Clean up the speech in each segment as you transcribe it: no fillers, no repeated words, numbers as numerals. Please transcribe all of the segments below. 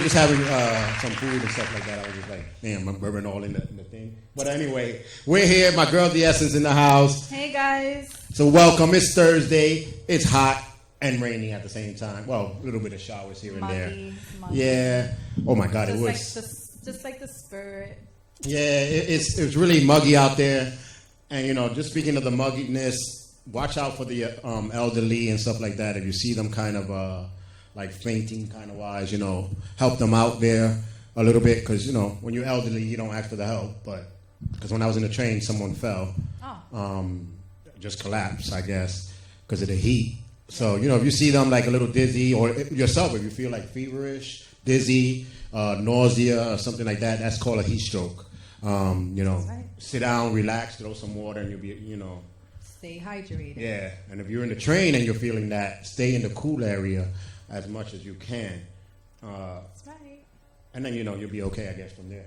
just having some food and stuff like that. I was just like, damn, I'm burping all in the thing. But anyway, we're here. My girl, The Essence, in the house. Hey, guys. So welcome. It's Thursday. It's hot and rainy at the same time. Well, a little bit of showers here and there. Muggy. Yeah. Oh, my God, it was. Just like the spirit. Yeah, it's really muggy out there. And, you know, just speaking of the mugginess, watch out for the elderly and stuff like that. If you see them kind of like fainting kind of wise, you know, help them out there a little bit. Because, you know, when you're elderly, you don't ask for the help. But because when I was in the train, someone fell. Just collapsed, I guess, because of the heat. So, you know, if you see them like a little dizzy, or yourself, if you feel like feverish, dizzy, nausea, or something like that, that's called a heat stroke. You know, sit down, relax, throw some water, and you'll be, you know. Stay hydrated. Yeah, and if you're in the train and you're feeling that, stay in the cool area as much as you can. That's right. And then, you know, you'll be okay, I guess, from there.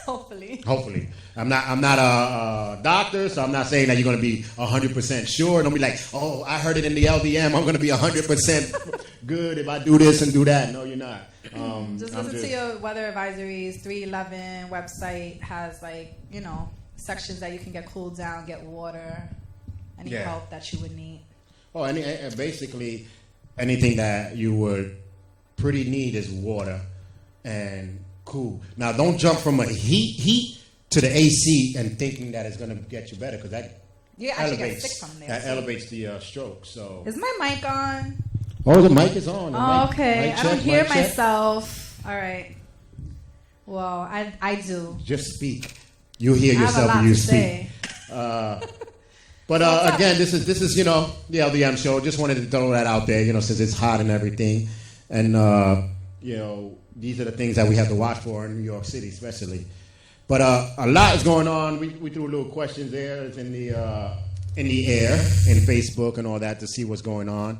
Hopefully. I'm not a doctor, so I'm not saying that you're going to be 100% sure. Don't be like, oh, I heard it in the LDM. I'm going to be 100% good if I do this and do that. No, you're not. Just listen to your weather advisories. 311 website has, like, you know, sections that you can get cooled down, get water, any help that you would need. Oh, basically anything that you would pretty need is water and cool. Now, don't jump from a heat to the AC and thinking that it's going to get you better, because that get sick from there. That elevates the stroke. So is my mic on? Oh, the mic is on. Okay. I don't hear myself. All right. Well, I do. Just speak. You hear yourself when you speak. But again, this is you know, the LDM show. Just wanted to throw that out there, you know, since it's hot and everything, and you know, these are the things that we have to watch for in New York City, especially. But a lot is going on. We threw little questions there. It's in the air, in Facebook and all that, to see what's going on.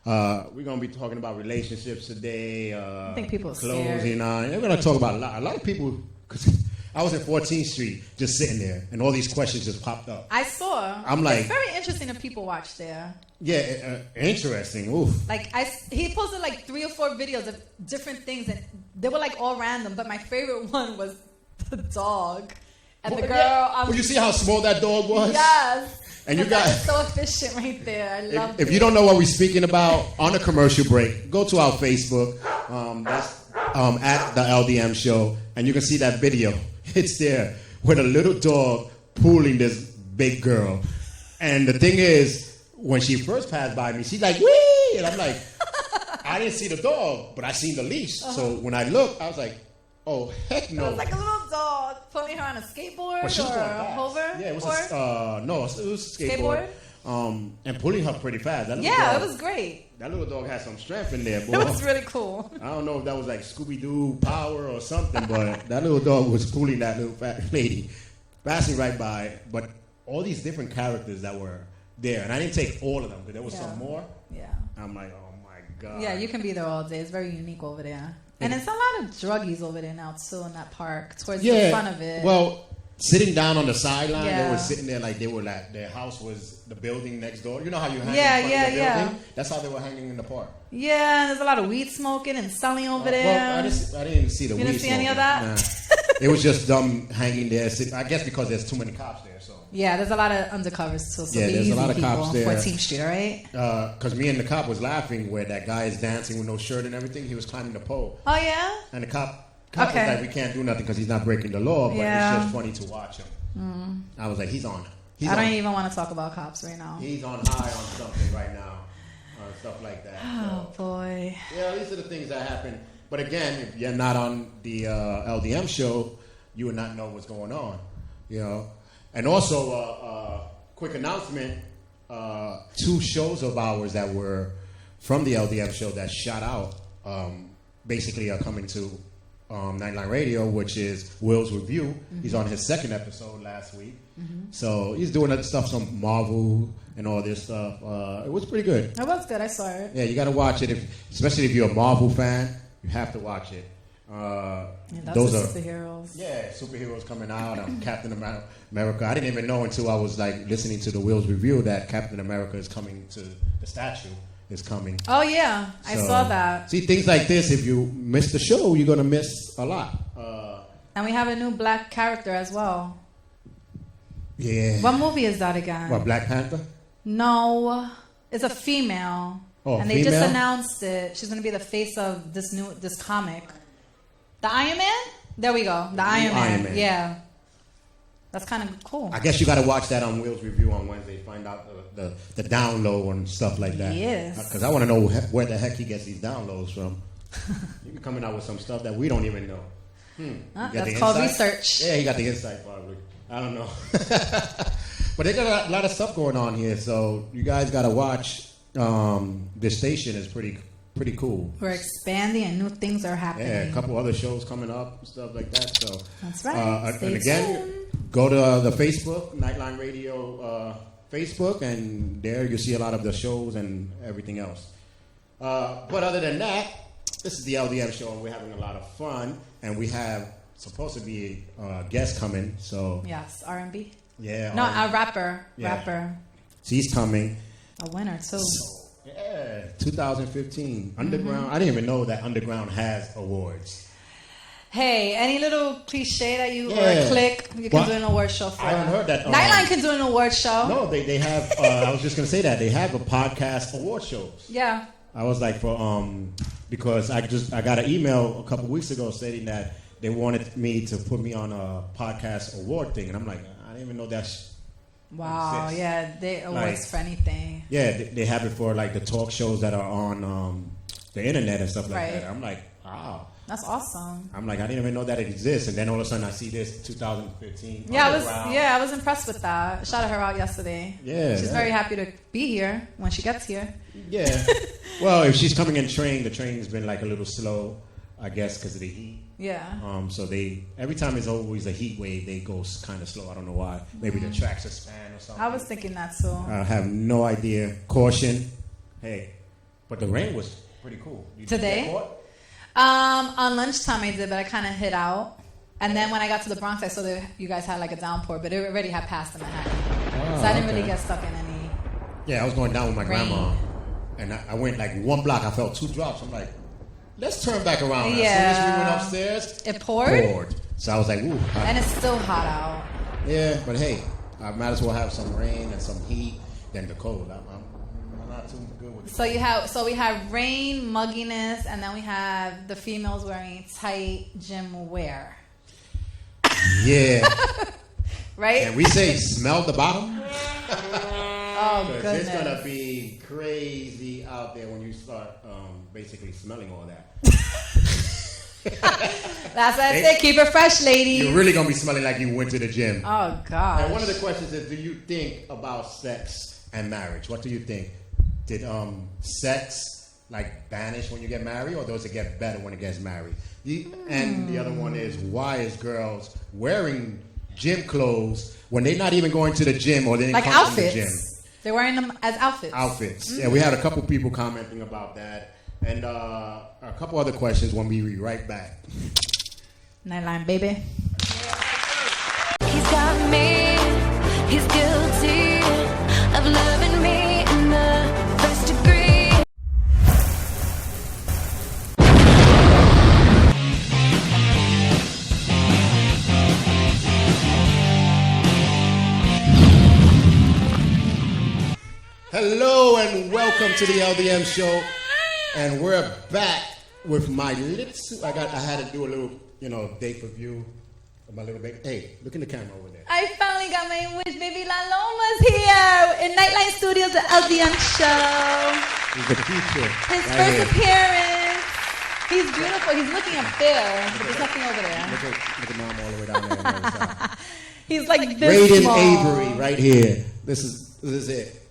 We're going to be talking about relationships today. I think people are closing on. We're going to talk about a lot of people. Cause I was at 14th Street just sitting there, and all these questions just popped up. I saw. I'm like, it's very interesting that people watch there. Yeah, interesting. Oof. Like he posted like 3 or 4 videos of different things, and they were like all random. But my favorite one was the dog and the girl. Yeah. Well, you see how small that dog was? Yes. And you guys so efficient right there. I love it. If you don't know what we're speaking about on a commercial break, go to our Facebook. That's at the LDM Show, and you can see that video. It's there with a little dog pulling this big girl. And the thing is, when she first passed by me, she's like, wee! And I'm like, I didn't see the dog, but I seen the leash. So when I looked, I was like, oh, heck no. It was like a little dog pulling her on a skateboard or a hover? Yeah, it was it was a skateboard. And pulling her pretty fast. It was great. That little dog had some strength in there, boy. It was really cool. I don't know if that was like Scooby-Doo power or something, but that little dog was pulling that little fat lady, passing right by. But all these different characters that were there, and I didn't take all of them, but there was some more. Yeah. I'm like, oh my God. Yeah, you can be there all day. It's very unique over there. And it's a lot of druggies over there now, too, in that park, towards the front of it. Well, sitting down on the sideline, they were sitting there like they were like their house was the building next door. You know how you hang in front of the building? That's how they were hanging in the park. Yeah, there's a lot of weed smoking and selling over there. Well, I didn't see the weed smoking. You didn't see any of that? Nah. It was just them hanging there. I guess because there's too many cops there. So yeah, there's a lot of undercovers too. So there's a lot of cops there. 14th Street, right? Because me and the cop was laughing where that guy is dancing with no shirt and everything. He was climbing the pole. Oh yeah. And the cop was like, we can't do nothing because he's not breaking the law. But it's just funny to watch him. I was like, he's on. I don't even want to talk about cops right now. He's on high on something right now. Stuff like that. Oh, boy. Yeah, these are the things that happen. But again, if you're not on the LDM show, you would not know what's going on. You know? And also, quick announcement, 2 shows of ours that were from the LDM show that shot out basically are coming to 99 Radio, which is Will's Review. Mm-hmm. He's on his 2nd episode last week. Mm-hmm. So he's doing other stuff, some Marvel and all this stuff. It was pretty good. It was good. I saw it. Yeah, you got to watch it. Especially if you're a Marvel fan, you have to watch it. Those are superheroes. Yeah, superheroes coming out. Captain America. I didn't even know until I was like listening to the Will's Review that Captain America is coming to the statue. is coming. Oh yeah, I saw that. See, things like this, if you miss the show, you're gonna miss a lot. And we have a new black character as well. Yeah. What movie is that again? What, Black Panther? No, it's a female. Oh, and they just announced it. She's gonna be the face of this comic. The Iron Man? There we go. The Iron Man. Yeah. That's kind of cool. I guess you got to watch that on Will's review on Wednesday. Find out the download and stuff like that. Yes. Because I want to know where the heck he gets these downloads from. You be coming out with some stuff that we don't even know. That's called research. Yeah, he got the insight probably. I don't know. But they got a lot of stuff going on here, so you guys got to watch. This station is pretty cool. We're expanding and new things are happening. Yeah, a couple other shows coming up and stuff like that. So that's right. And again, go to the Facebook, Nightline Radio Facebook, and there you see a lot of the shows and everything else. But other than that, this is the LDM Show, and we're having a lot of fun. And we have supposed to be a guest coming. So yes, R&B. Yeah. No, a rapper. Yeah. Rapper. She's coming. A winner too. Yeah, 2015 Underground. I didn't even know that Underground has awards. Hey, any little cliche that you or a click you can do an award show for? I haven't heard that. Nightline can do an award show. No, they have. I was just gonna say that they have a podcast award shows. Yeah. I was like because I got an email a couple weeks ago stating that they wanted me to put me on a podcast award thing, and I'm like, I didn't even know that's. Wow, exists. yeah, they awards for anything. Yeah, they have it for like the talk shows that are on the internet and stuff like that. I'm like, wow. That's awesome. I'm like, I didn't even know that it exists, and then all of a sudden I see this 2015. Yeah, I was impressed with that. I shouted her out yesterday. Yeah, she's very happy to be here when she gets here. Yeah. Well, if she's coming in train, the train's been like a little slow, I guess, because of the heat. Yeah. So every time it's always a heat wave, they go kind of slow. I don't know why. Maybe the tracks are span or something. I was thinking that too. I have no idea. Caution. Hey, but the rain was pretty cool. Today? On lunchtime I did, but I kind of hid out. And then when I got to the Bronx, I saw that you guys had like a downpour, but it already had passed in Manhattan. So I didn't really get stuck in any. Yeah, I was going down with my grandma, and I went like one block. I felt 2 drops. I'm like, let's turn back around. Yeah. As soon as we went upstairs, it poured. So I was like, ooh. And it's still hot out. Yeah, but hey, I might as well have some rain and some heat than the cold. I'm not too good with it. So we have rain, mugginess, and then we have the females wearing tight gym wear. Yeah. Right? And we say smell the bottom. Oh, goodness. It's going to be crazy out there when you start basically smelling all that. That's what I said. Keep it fresh, ladies. You're really going to be smelling like you went to the gym. Oh, God. And one of the questions is, do you think about sex and marriage? What do you think? Did sex like vanish when you get married, or does it get better when it gets married? And the other one is, why is girls wearing gym clothes when they're not even going to the gym, or they didn't like come outfits. from the gym? They're wearing them as outfits. Outfits. Mm-hmm. Yeah, we had a couple people commenting about that, and a couple other questions when we be right back. Nightline, baby. He's got me. He's guilty of loving me in the first degree. Hello and welcome to the LDM Show, and we're back with my lips. I had to do a little, date review of my little baby. Hey, look in the camera over there. I finally got my wish. Baby Laloma's here in Nightline Studios, the LDM Show. He's the future. His first appearance. He's beautiful. He's looking up there, but there's nothing over there. Look at mom all the way down there. On the other side. He's like this Raiden small. Avery, right here. This is it.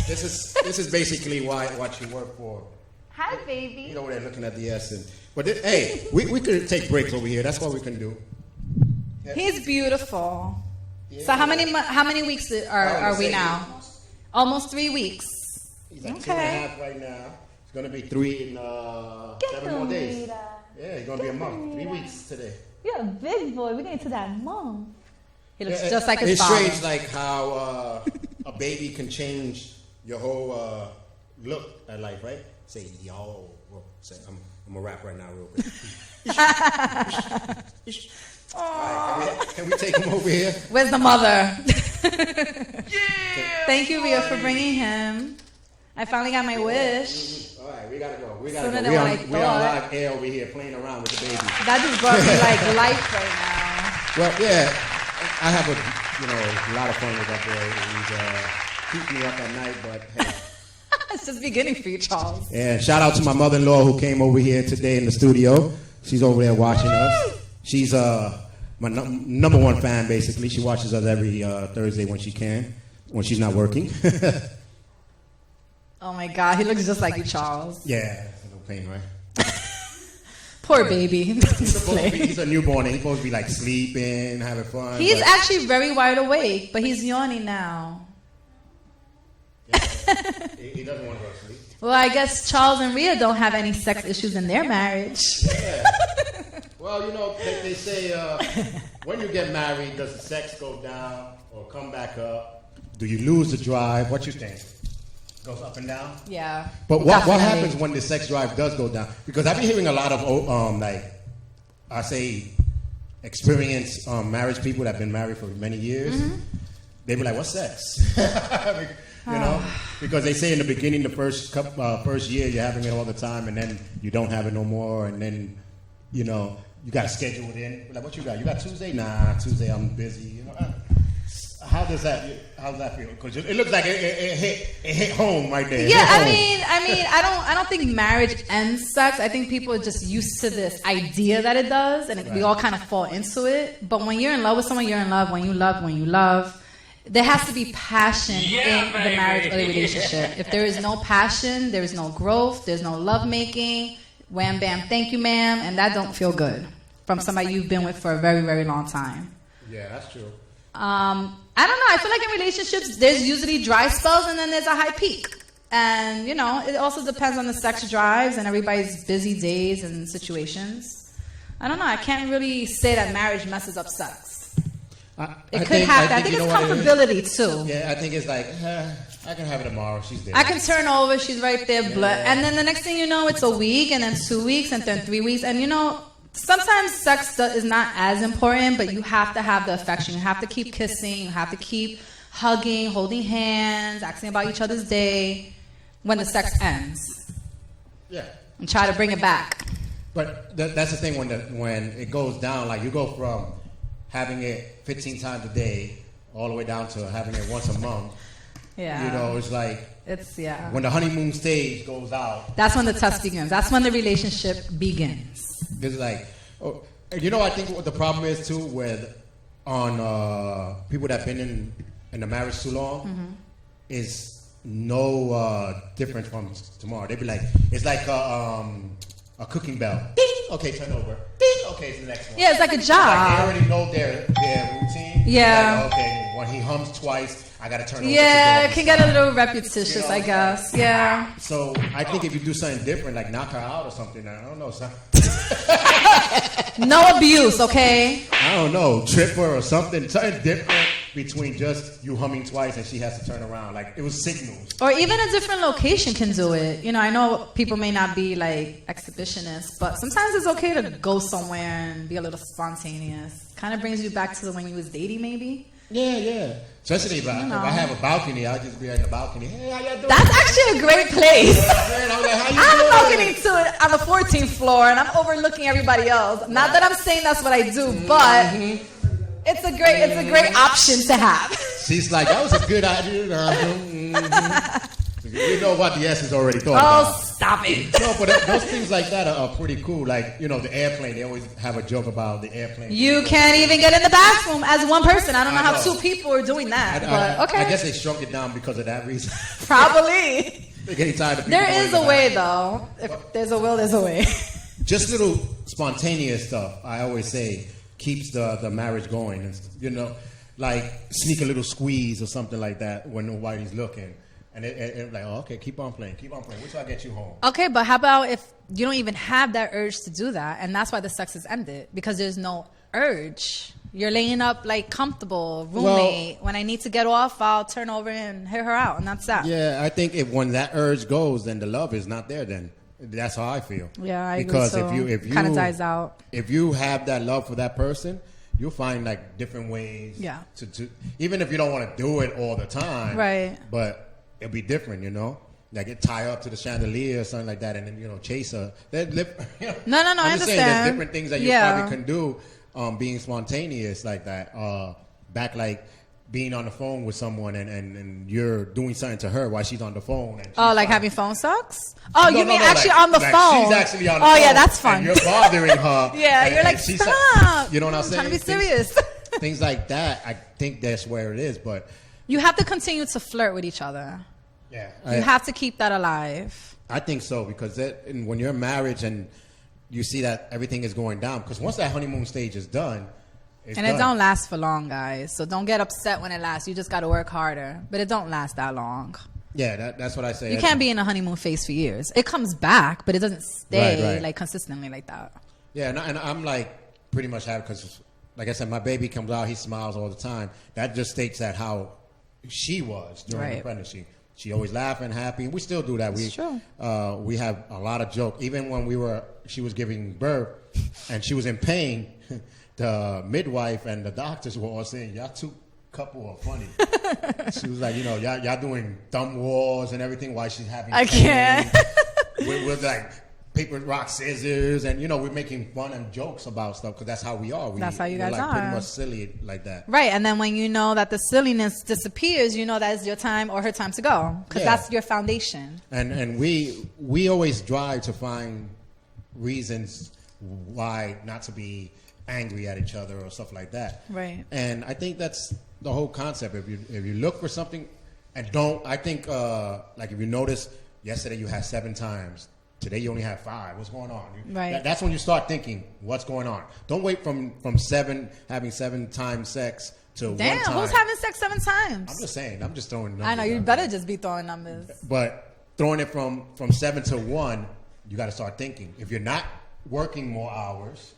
This is basically what you work for. Hi, baby. You know, they're looking at the essence. But hey, we could take breaks over here. That's what we can do. Yeah. He's beautiful. Yeah. So how many weeks are we now? Almost 3 weeks. He's at 2.5 right now. It's going to be 3 in 7 more days. Yeah, it's going to be a month. 3 weeks today. You're a big boy. We're getting to that month. He looks just like his it's father. It's strange, like how a baby can change your whole look at life, right? Say, yo. Well, say, I'm going to rap right now real quick. All right, can we take him over here? Where's the mother? Thank you, Ria, for bringing him. I finally got my wish. All right, we got to go. We Sooner got than to what I go. We're on thought. live air over here playing around with the baby. That just brought me like life right now. Well, yeah, I have a lot of fun with that boy. He's keeps me up at night, but hey. It's just beginning for you, Charles. And shout out to my mother-in-law who came over here today in the studio. She's over there watching us. She's my number one fan, basically. She watches us every Thursday when she can, when she's not working. Oh my God, he looks just like you, Charles. Yeah, no pain, right? Poor baby. He's a newborn. He's supposed to be like sleeping, having fun. He's actually very wide awake, but he's yawning now. Yeah, he doesn't want to go to sleep. Well, I guess Charles and Rhea don't have any sex issues in their marriage. Yeah. Well, they say when you get married, does the sex go down or come back up? Do you lose the drive? What you think? Goes up and down? Yeah. But what happens when the sex drive does go down? Because I've been hearing a lot of experienced marriage people that have been married for many years. Mm-hmm. They be like, "What's sex?" Because they say in the beginning, the first year you're having it all the time, and then you don't have it no more, and then you got to schedule it in. Like, what you got? You got Tuesday? Nah, Tuesday I'm busy. How does that feel? Because it looks like it hit home right there. Yeah, I mean, I don't think marriage ends sex. I think people are just used to this idea that it does, and we all kind of fall into it. But when you're in love with someone, you're in love. When you love. There has to be passion in the marriage or the relationship. If there is no passion, there is no growth, there's no love making. Wham, bam, thank you, ma'am, and that don't feel good from somebody you've been with for a very, very long time. Yeah, that's true. I don't know. I feel like in relationships, there's usually dry spells and then there's a high peak. And, it also depends on the sex drives and everybody's busy days and situations. I don't know. I can't really say that marriage messes up sex. It could happen. I think it's comfortability, too. Yeah, I think it's like, I can have it tomorrow. She's there. I can turn over. She's right there. Yeah. And then the next thing you know, it's a week, and then 2 weeks, and then 3 weeks. And, sometimes sex is not as important, but you have to have the affection. You have to keep kissing. You have to keep hugging, holding hands, asking about each other's day when the sex ends. Yeah. And try to bring it back. But that's the thing when it goes down, like you go from having it 15 times a day all the way down to having it once a month. Yeah. It's like yeah. When the honeymoon stage goes out. That's when the test begins. That's when the relationship begins. It's like, I think what the problem is too on people that have been in the marriage too long is no different from tomorrow. They be like, it's like a cooking bell. Ding! Okay, turn over. Ding! Okay, it's the next one. Yeah, it's like a job. Like they already know their routine. Yeah. Like, okay, when he hums twice, I got to turn over. Yeah, it can get a little repetitious, I guess. Yeah. So I think if you do something different, like knock her out or something, I don't know, something. No abuse, okay? I don't know, trip her or something different between just you humming twice and she has to turn around. Like, it was signals. Or even a different location can do it. I know people may not be like exhibitionists, but sometimes it's okay to go somewhere and be a little spontaneous. Kind of brings you back to when you was dating, maybe. Yeah. Especially if I have a balcony, I'll just be in the balcony. Hey, how y'all doing? That's actually a great place. Man, I'm like, how you I have a doing? balcony too on the 14th floor, and I'm overlooking everybody else. Not that I'm saying that's what I do, but it's a great option to have. She's like, that was a good idea. You know what the S has already thought about. Oh, stop it. No, but those things like that are pretty cool. Like, the airplane, they always have a joke about the airplane. You can't even get in the bathroom as one person. I don't know how two people are doing that, but okay. I guess they shrunk it down because of that reason. Probably. They're getting tired of people. There is a way, though. If there's a will, there's a way. Just little spontaneous stuff, I always say, keeps the marriage going. Like sneak a little squeeze or something like that when nobody's looking. And it like, oh, okay, keep on playing. Wait till I get you home. Okay, but how about if you don't even have that urge to do that, and that's why the sex is ended, because there's no urge. You're laying up like comfortable, roommate. When I need to get off, I'll turn over and hit her out, and that's that. Yeah, I think when that urge goes, then the love is not there. Then that's how I feel. Yeah, I because agree. if you kind of dies out. If you have that love for that person, you'll find like different ways. Yeah. To even if you don't want to do it all the time. Right. But it'll be different, you know. Like get tied up to the chandelier or something like that, and then chase her. No, I'm I just understand. saying, there's different things that you probably can do, being spontaneous like that. Back like being on the phone with someone and you're doing something to her while she's on the phone. And like having phone sex? Oh, No, you mean no, actually like, on the like phone? She's actually on the phone. phone. Yeah, that's fun. And you're bothering her. Yeah, and, you're like, and she's stop. You know what I'm saying? Trying to be serious. Things like that, I think that's where it is. But you have to continue to flirt with each other. yeah, You have to keep that alive. I think so, because when you're married and you see that everything is going down, because once that honeymoon stage is done, it's And done. it don't last for long, guys. So don't get upset when it lasts. You just got to work harder. But it don't last that long. Yeah, that's what I say. You can't be in a honeymoon phase for years. It comes back, but it doesn't stay Right. like consistently like that. Yeah, and I'm like pretty much happy because, like I said, my baby comes out, he smiles all the time. That just states that how she was during the Right. pregnancy. She always laughing, happy. We still do that. It's true. We have a lot of joke. Even when she was giving birth and she was in pain, the midwife and the doctors were all saying, "Y'all two couple are funny." She was like, y'all doing thumb wars and everything while she's having I pain. can't. We're like paper, rock, scissors, and we're making fun and jokes about stuff because that's how we are. That's how you we're guys like pretty are. much silly like that. Right, and then when you know that the silliness disappears, you know that it's your time or her time to go, because Yeah. that's your foundation. And we always drive to find reasons why not to be angry at each other or stuff like that. Right. And I think that's the whole concept. If you look for something and don't, I think like if you notice, yesterday you had 7 times. Today you only have 5. What's going on? Right. That's when you start thinking, what's going on? Don't wait from 7 having 7 times sex to 1 Damn, time. who's having sex 7 times? I'm just saying. I'm just throwing numbers. I know, you out better there. just be throwing numbers. But throwing it from 7 to 1, you got to start thinking. If you're not working more hours,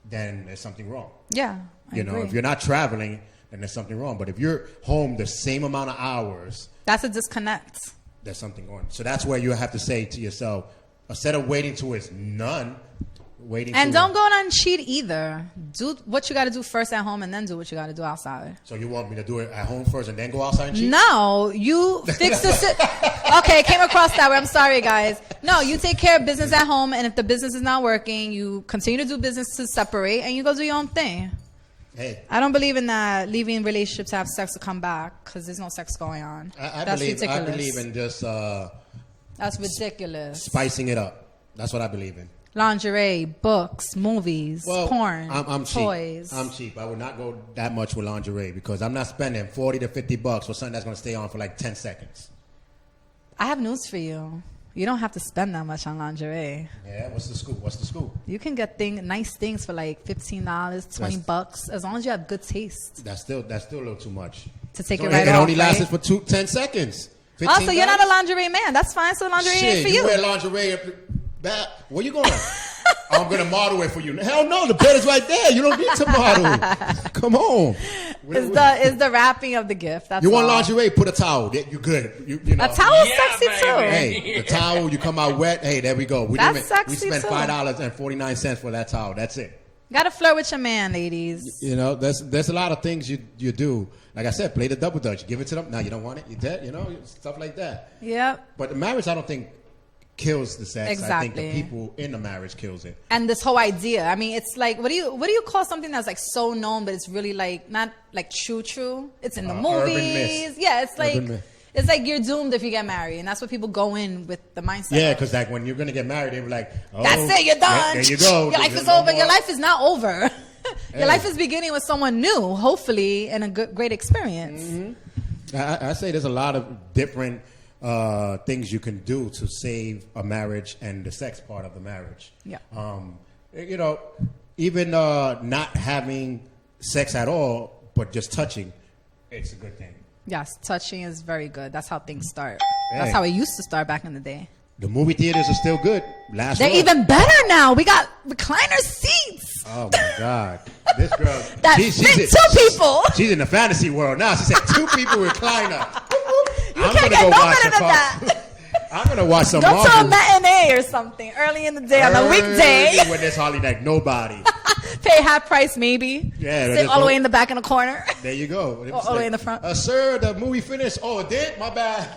then there's something wrong. Yeah, I agree. If you're not traveling, then there's something wrong. But if you're home the same amount of hours, That's a disconnect. there's something going on. So that's where you have to say to yourself, instead of waiting till it's none, And don't go out and cheat either. Do what you got to do first at home, and then do what you got to do outside. So you want me to do it at home first and then go outside and cheat? No, you fix the Okay, it came across that way. I'm sorry, guys. No, you take care of business at home, and if the business is not working, you continue to do business to separate, and you go do your own thing. Hey, I don't believe in that leaving relationships to have sex to come back, because there's no sex going on. That's ridiculous. I believe in just That's ridiculous. spicing it up. That's what I believe in. Lingerie, books, movies, porn, I'm cheap. toys. I'm cheap. I would not go that much with lingerie because I'm not spending $40 to $50 for something that's going to stay on for like 10 seconds. I have news for you. You don't have to spend that much on lingerie. Yeah, what's the scoop? You can get nice things for like $15, $20, as long as you have good taste That's still a little too much. to take So it right it off. only lasted right? for 10 seconds. Oh, so you're not $15? a lingerie man. That's fine. So lingerie Shit, ain't for you. wear lingerie. Where you going? I'm going to model it for you. Hell no, the bed is right there. You don't need to model. Come on. It's the wrapping of the gift. That's You want all. lingerie? Put a towel. You good. You know. A towel is Yeah, sexy baby. too. Hey, the towel, you come out wet. Hey, there we go. We That's we sexy, spent too. $5.49 for that towel. That's it. Gotta flirt with your man, ladies. There's a lot of things you do. Like I said, play the double dutch. Give it to them. Now you don't want it. You dead. Stuff like that. Yep. But the marriage, I don't think kills the sex. I Exactly. think the people in the marriage kills it. And this whole idea. I mean, it's like, what do you call something that's like so known, but it's really like not like true. It's in the Urban movies. myth. Yeah, it's like Urban myth. it's like you're doomed if you get married, and that's what people go in with the mindset. Yeah, of. because like when you're gonna get married, they were like, oh, That's it, you're done. There you go. Your life There's is no over. Your more. life is not over. Hey. Your life is beginning with someone new, hopefully, and a great experience. Mm-hmm. I say there's a lot of different things you can do to save a marriage and the sex part of the marriage. Yeah. Even not having sex at all, but just touching, it's a good thing. Yes, touching is very good. That's how things start. Hey. That's how it used to start back in the day. The movie theaters are still good. They're even better now. We got recliner seats. Oh my God. This girl, That's two people. She's in the fantasy world now. She said 2 people recliner. You can't get no better than that. I'm gonna watch some. Go Marvel. to a matinee or something early in the day on a weekday. When there's hardly like nobody. Pay half price maybe. Yeah, sit all the way in the back in the corner. There you go. All the way in the front. Sir, the movie finished. Oh, it did? My bad.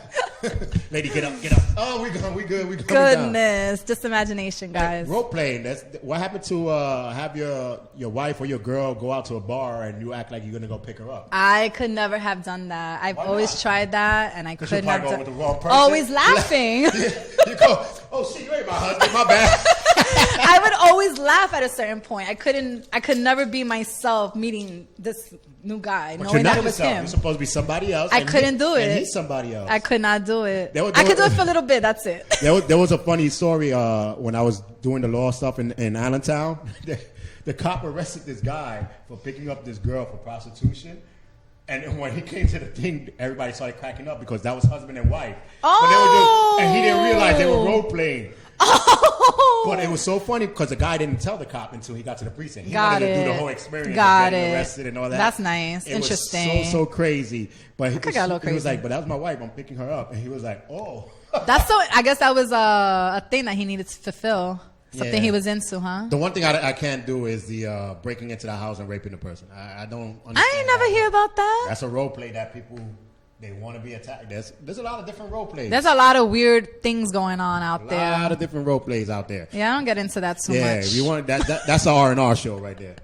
Lady, get up. Oh, we good. Goodness, just imagination, guys. Role playing. That's what happened to have your wife or your girl go out to a bar and you act like you're gonna go pick her up. I could never have done that. I've always tried that, and I could not. Go with the wrong person. Always laughing. You go, oh shit, you ain't my husband. My bad. I would always laugh at a certain point. I could never be myself meeting this new guy, knowing that it was him. You're supposed to be somebody else. I couldn't do it. And he's somebody else. I could not do it. I could do it for a little bit. That's it. There was a funny story when I was doing the law stuff in Allentown. The cop arrested this guy for picking up this girl for prostitution. And when he came to the thing, everybody started cracking up because that was husband and wife. Oh! And he didn't realize they were role playing. Oh! But it was so funny because the guy didn't tell the cop until he got to the precinct. He Got wanted it. to do the whole experience Got of getting it. arrested and all that. That's nice. It Interesting. was so crazy. But That got a little he was crazy. like, but that was my wife. I'm picking her up. And he was like, oh. That's so. I guess that was a thing that he needed to fulfill. Something Yeah. he was into, huh? The one thing I can't do is the breaking into the house and raping the person. I don't understand. I ain't never that. hear about that. That's a role play that people, they want to be attacked. There's a lot of different role plays. There's a lot of weird things going on out a there. lot of different role plays out there. Yeah, I don't get into that too Yeah, much. if you want that's the R&R show right there.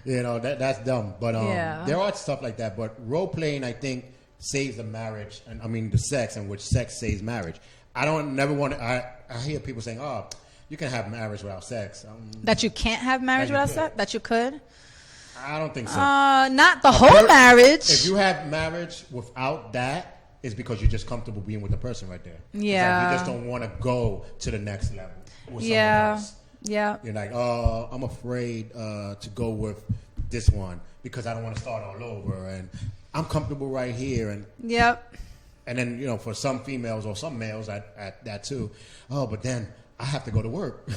You know, that's dumb. But Yeah. there are stuff like that. But role playing, I think, saves the marriage. And I mean, the sex, in which sex saves marriage. I hear people saying, oh, you can have marriage without sex. That you can't have marriage That you without could. sex? That you could? I don't think so. Not the whole marriage. If you have marriage without that, it's because you're just comfortable being with the person right there. It's Yeah. like you just don't want to go to the next level with someone Yeah. else. Yeah. You're like, oh, I'm afraid to go with this one because I don't want to start all over, and I'm comfortable right here. Yep. And then, you know, for some females or some males at that too, oh, but then I have to go to work.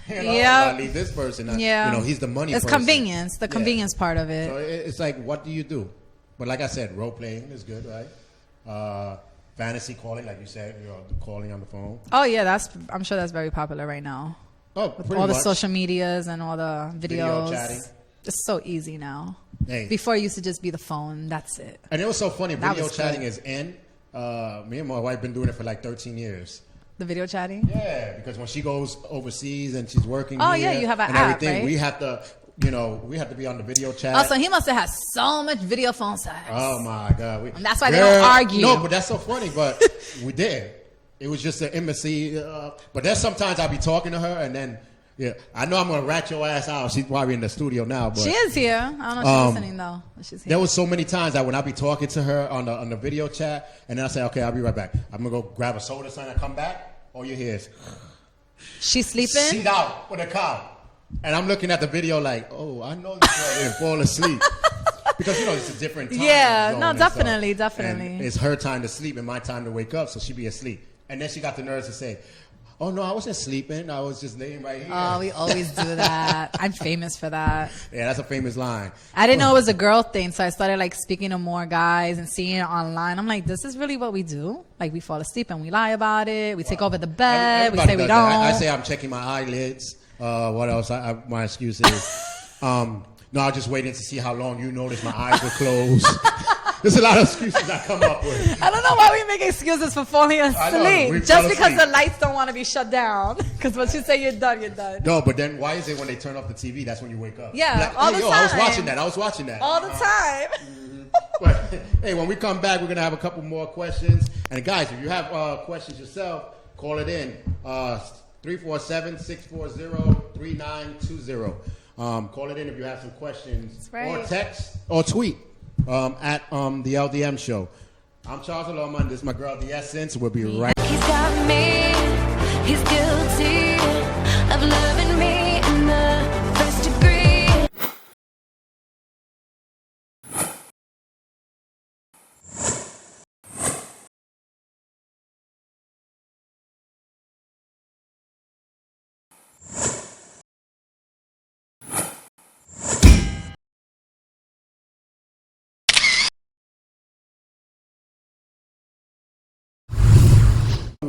You know, Yeah. I leave this person. Yeah. You know, he's the money It's person. convenience. The Yeah. convenience part of it. So it's like, what do you do? But like I said, role playing is good, right? Fantasy calling, like you said, you're calling on the phone. Oh yeah, I'm sure that's very popular right now. Oh, With pretty all the much. social medias and all the videos. Video chatting. It's so easy now. Hey. Before it used to just be the phone. That's it. And it was so funny. That Video was chatting good. is in. Me and my wife been doing it for like 13 years. The video chatting. Yeah, because when she goes overseas and she's working Oh, here yeah, you have an and app, everything, right? we have to, we have to be on the video chat. Oh, so he must have had so much video phone sex. Oh my God! And that's why they don't argue. No, but that's so funny. But we did. It was just an embassy. But there's sometimes I'll be talking to her, and then I know I'm gonna rat your ass out. She's probably in the studio now, but She is here. I don't know if she's listening though. But she's here. there was so many times that when I be talking to her on the video chat, and then I say, okay, I'll be right back. I'm gonna go grab a soda sign and come back. All you hear is She's sleeping. she's out with a cow. And I'm looking at the video like, oh, I know this girl didn't fall asleep. Because, it's a different time. Yeah, zone no, and stuff. definitely. And it's her time to sleep and my time to wake up, so she be asleep. And then she got the nerves to say, oh, no, I wasn't sleeping. I was just laying right here. Oh, we always do that. I'm famous for that. Yeah, that's a famous line. I didn't know it was a girl thing, so I started like speaking to more guys and seeing it online. I'm like, this is really what we do? Like we fall asleep and we lie about it. We take over the bed. We Everybody say we does don't. that. I say I'm checking my eyelids. What else? My excuse is, no, I'm just waiting to see how long you notice my eyes were closed. There's a lot of excuses I come up with. I don't know why we make excuses for falling know, asleep. we Just fell because asleep. the lights don't want to be shut down. Because once you say you're done, you're done. No, but then why is it when they turn off the TV, that's when you wake up? Yeah, Like, all hey, the yo, I was time. watching that. All the time. But, hey, when we come back, we're going to have a couple more questions. And guys, if you have questions yourself, call it in. 347-640-3920. Call it in if you have some questions. right. Or text or tweet at the LDM Show. I'm Charles Laloma, and this is my girl, The Essence. We'll be right He's got me, he's guilty of loving me in the first degree.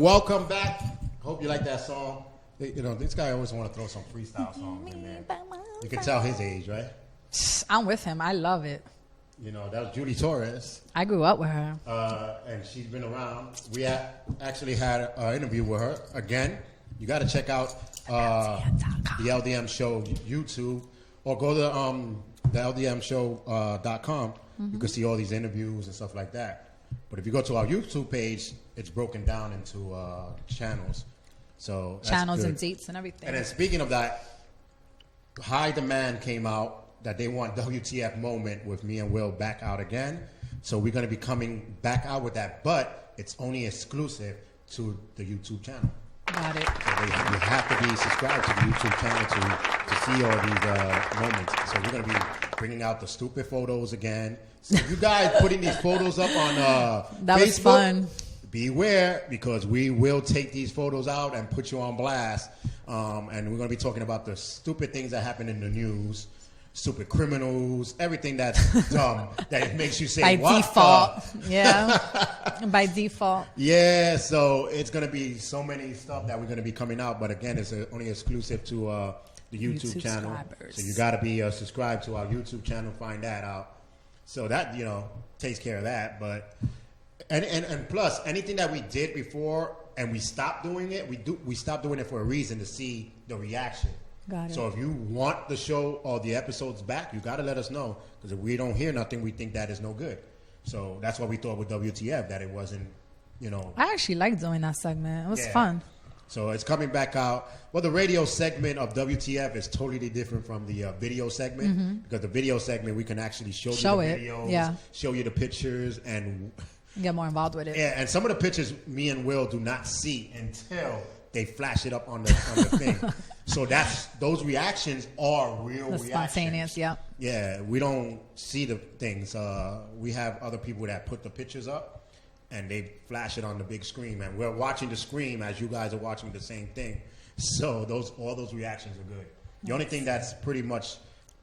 Welcome back. Hope you like that song. You know, this guy always want to throw some freestyle songs in there. You can tell his age, right? I'm with him. I love it. You know, that was Julie Torres. I grew up with her. And she's been around. We actually had an interview with her. Again, you got to check out the LDM Show YouTube or go to the LDMshow.com. You can see all these interviews and stuff like that. But if you go to our YouTube page, it's broken down into channels. So that's Channels good. and dates and everything. And then speaking of that, High Demand came out that they want WTF Moment with me and Will back out again. So we're going to be coming back out with that, but it's only exclusive to the YouTube channel. Got it. So you have to be subscribed to the YouTube channel to see all these moments. So we're going to be bringing out the stupid photos again. So you guys putting these photos up on that Facebook, was fun. Beware, because we will take these photos out and put you on blast. And we're going to be talking about the stupid things that happen in the news. Stupid criminals, everything that's dumb that it makes you say, By what default. Yeah. By default. Yeah, so it's going to be so many stuff that we're going to be coming out. But again, it's only exclusive to the YouTube channel. Subscribers. So you got to be subscribed to our YouTube channel, find that out. So that, you know, takes care of that. But and plus, anything that we did before and we stopped doing it, we stopped doing it for a reason, to see the reaction. Got it. So if you want the show or the episodes back, you got to let us know. Because if we don't hear nothing, we think that is no good. So that's what we thought with WTF, that it wasn't, you know. I actually liked doing that segment. It was Yeah. fun. So it's coming back out. Well, the radio segment of WTF is totally different from the video segment. Because the video segment, we can actually show you the it. videos, Yeah. show you the pictures, and Get more involved with it. yeah, and some of the pictures me and Will do not see until they flash it up on the thing. So those reactions are real The reactions. spontaneous, yeah. Yeah, we don't see the things. We have other people that put the pictures up, and they flash it on the big screen, and we're watching the screen as you guys are watching the same thing. So all those reactions are good. The only thing that's pretty much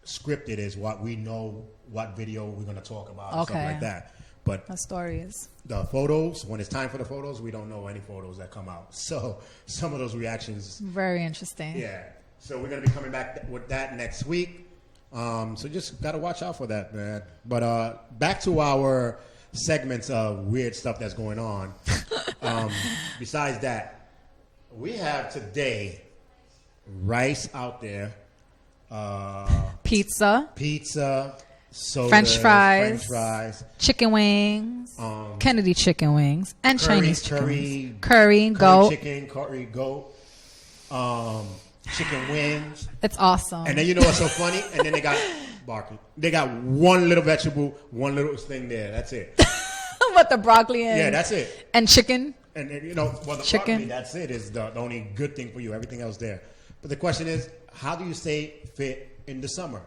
scripted is what we know, what video we're going to talk about, and stuff like that. But The stories. the photos, when it's time for the photos, we don't know any photos that come out. So some of those reactions. Very interesting. Yeah. So we're going to be coming back with that next week. So just got to watch out for that, man. But back to our segments of weird stuff that's going on. Besides that, we have today rice out there. Pizza. Soda, French fries, chicken wings, Kennedy chicken wings, and Chinese chicken wings. Curry, goat. Chicken, curry, goat, chicken wings. It's awesome. And then you know what's so funny? And then they got broccoli. They got one little vegetable, one little thing there. That's it. What, the broccoli and... Yeah, that's it. And chicken. And you know, well, the Chicken. broccoli, that's it. Is the only good thing for you. Everything else there. But the question is, how do you stay fit in the summer?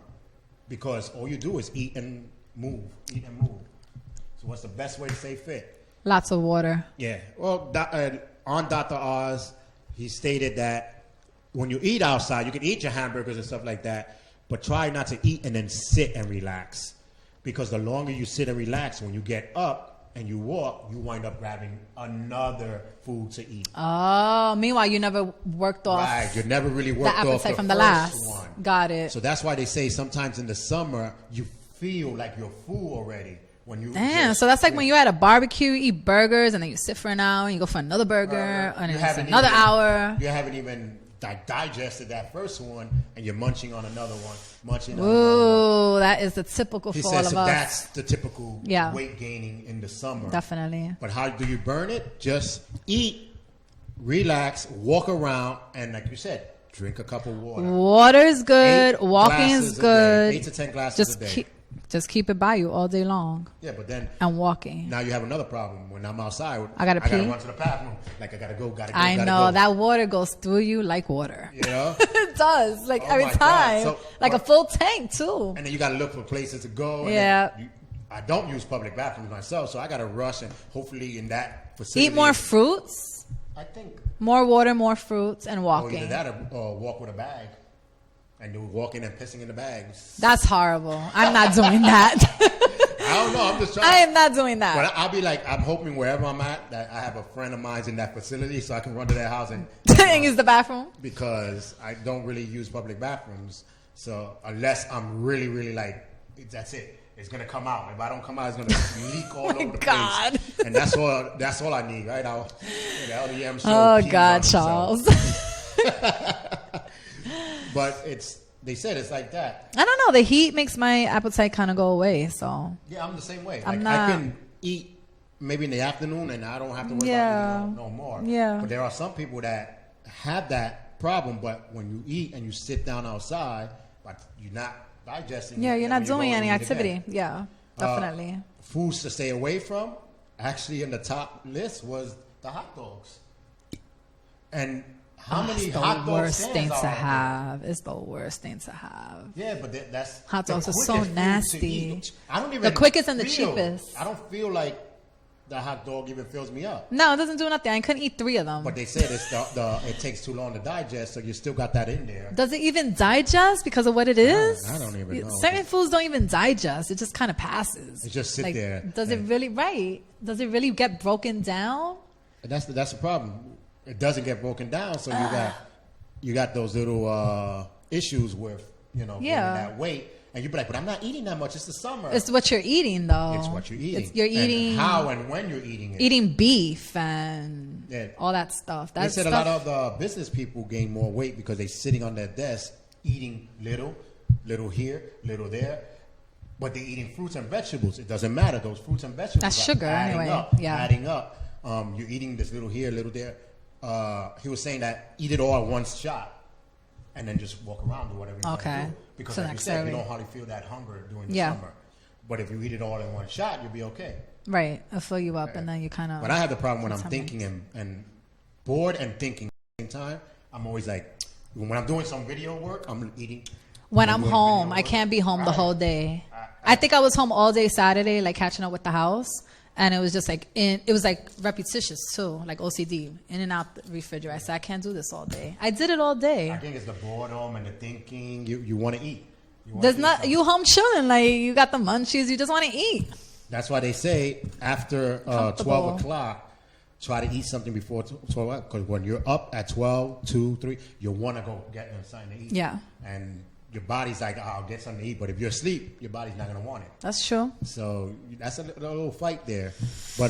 Because all you do is eat and move. So what's the best way to stay fit? Lots of water. Yeah. Well, on Dr. Oz, he stated that when you eat outside, you can eat your hamburgers and stuff like that, but try not to eat and then sit and relax. Because the longer you sit and relax, when you get up and you walk, you wind up grabbing another food to eat. Oh, meanwhile, you never worked off Right. You never really the worked off appetite the from the first last. one. Got it. So that's why they say sometimes in the summer, you feel like you're full already. When you Damn, just- so that's like when you're at a barbecue, you eat burgers, and then you sit for an hour, and you go for another burger, and You then it's haven't another even- hour. You haven't even digested that first one, and you're munching on another one. Munching on another one. Ooh, that is the typical He for all says of so us. that's the typical Yeah. weight gaining in the summer. Definitely. But how do you burn it? Just eat, relax, walk around, and like you said, drink a cup of water. Water is good. 8 Walking glasses is a good. day. 8 to 10 glasses a day. Just keep it by you all day long. Yeah, but then And walking. now you have another problem. When I'm outside, I gotta pee. run to the bathroom. Like I gotta go. I know that water goes through you like water. You know. It does, like Oh every my God. time, So- like a full tank too. And then you got to look for places to go. And Yeah. then I don't use public bathrooms myself, so I got to rush and hopefully in that facility. Eat more fruits, I think. more water, more fruits, and Or walking. either that or walk with a bag. And do walking and pissing in the bags. That's horrible. I'm not doing that. I don't know. I'm just trying. I am not doing that. But I'll be like, I'm hoping wherever I'm at that I have a friend of mine's in that facility, so I can run to their house and Use the bathroom. because I don't really use public bathrooms. So unless I'm really, really like, that's it. It's gonna come out. If I don't come out, it's gonna leak all over the God. place. And that's all I need, right? The LDM show. Oh keys God, on Charles. itself. But they said it's like that. I don't know. The heat makes my appetite kind of go away. So Yeah, I'm the same way. I'm Like, not- I can eat maybe in the afternoon and I don't have to worry Yeah. about eating no more. Yeah. But there are some people that have that problem, but when you eat and you sit down outside, but you're not digesting. yeah, it, you're and not when you doing go any and eat activity. again. Yeah, definitely. Foods to stay away from, actually in the top list was the hot dogs. And how many It's hot the dog worst stands thing are to out there? have. It's the worst thing to have. Yeah, but that's Hot the dogs are so quickest food to nasty. eat. I don't even The quickest and the feel- cheapest. I don't feel like the hot dog even fills me up. No, it doesn't do nothing. I couldn't eat 3 of them. But they said it's it takes too long to digest, so you still got that in there. Does it even digest because of what it is? I don't even know. Certain foods don't even digest. It just kind of passes. It just sit there. Does it really? Right? Does it really get broken down? And that's the problem. It doesn't get broken down, so you got those little issues with gaining that weight, and you be like, but I'm not eating that much. It's the summer. It's what you're eating, though. It's what you're eating. You're eating and how and when you're eating it. eating beef and Yeah. all that stuff. They said a lot of the business people gain more weight because they're sitting on their desk eating little here, little there. But they're eating fruits and vegetables. It doesn't matter. Those fruits and vegetables That's are sugar adding anyway. up, Yeah. adding up. You're eating this little here, little there. He was saying that eat it all in one shot and then just walk around, do whatever you want to Okay. do. Because So like you next said, you serving. don't hardly feel that hunger during the Yeah. summer. But if you eat it all in one shot, you'll be okay. Right. It'll fill you up, and then you kind of. But I have the problem when I'm Sometimes. thinking and bored and thinking at the same time. I'm always like, when I'm doing some video work, I'm eating. When I'm I'm doing home, video I work. can't be home the Right. whole day. I think I was home all day Saturday, like catching up with the house, and it was just like it was like repetitious too, like OCD, in and out the refrigerator. I said I can't do this all day. I did it all I day. think it's the boredom and the thinking. You want to eat. You wanna There's eat not something. you home chilling, like you got the munchies. You just want to eat. That's why they say after 12 Comfortable. o'clock, try to eat something before 12 because when you're up at 12, 2, 3, you want to go get something to eat. Yeah. And your body's like, I'll get something to eat. But if you're asleep, your body's not going to want it. That's true. So that's a little fight there. But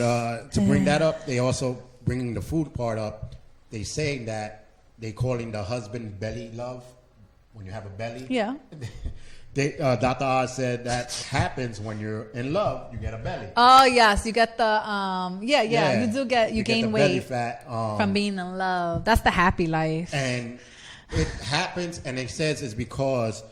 to bring that up, they also bringing the food part up. They say that they calling the husband belly love when you have a belly. Yeah. Dr. Oz said that happens when you're in love. You get a belly. Oh yes, you get the you do get you get gain the belly weight fat from being in love. That's the happy life. and it happens, and it says it's because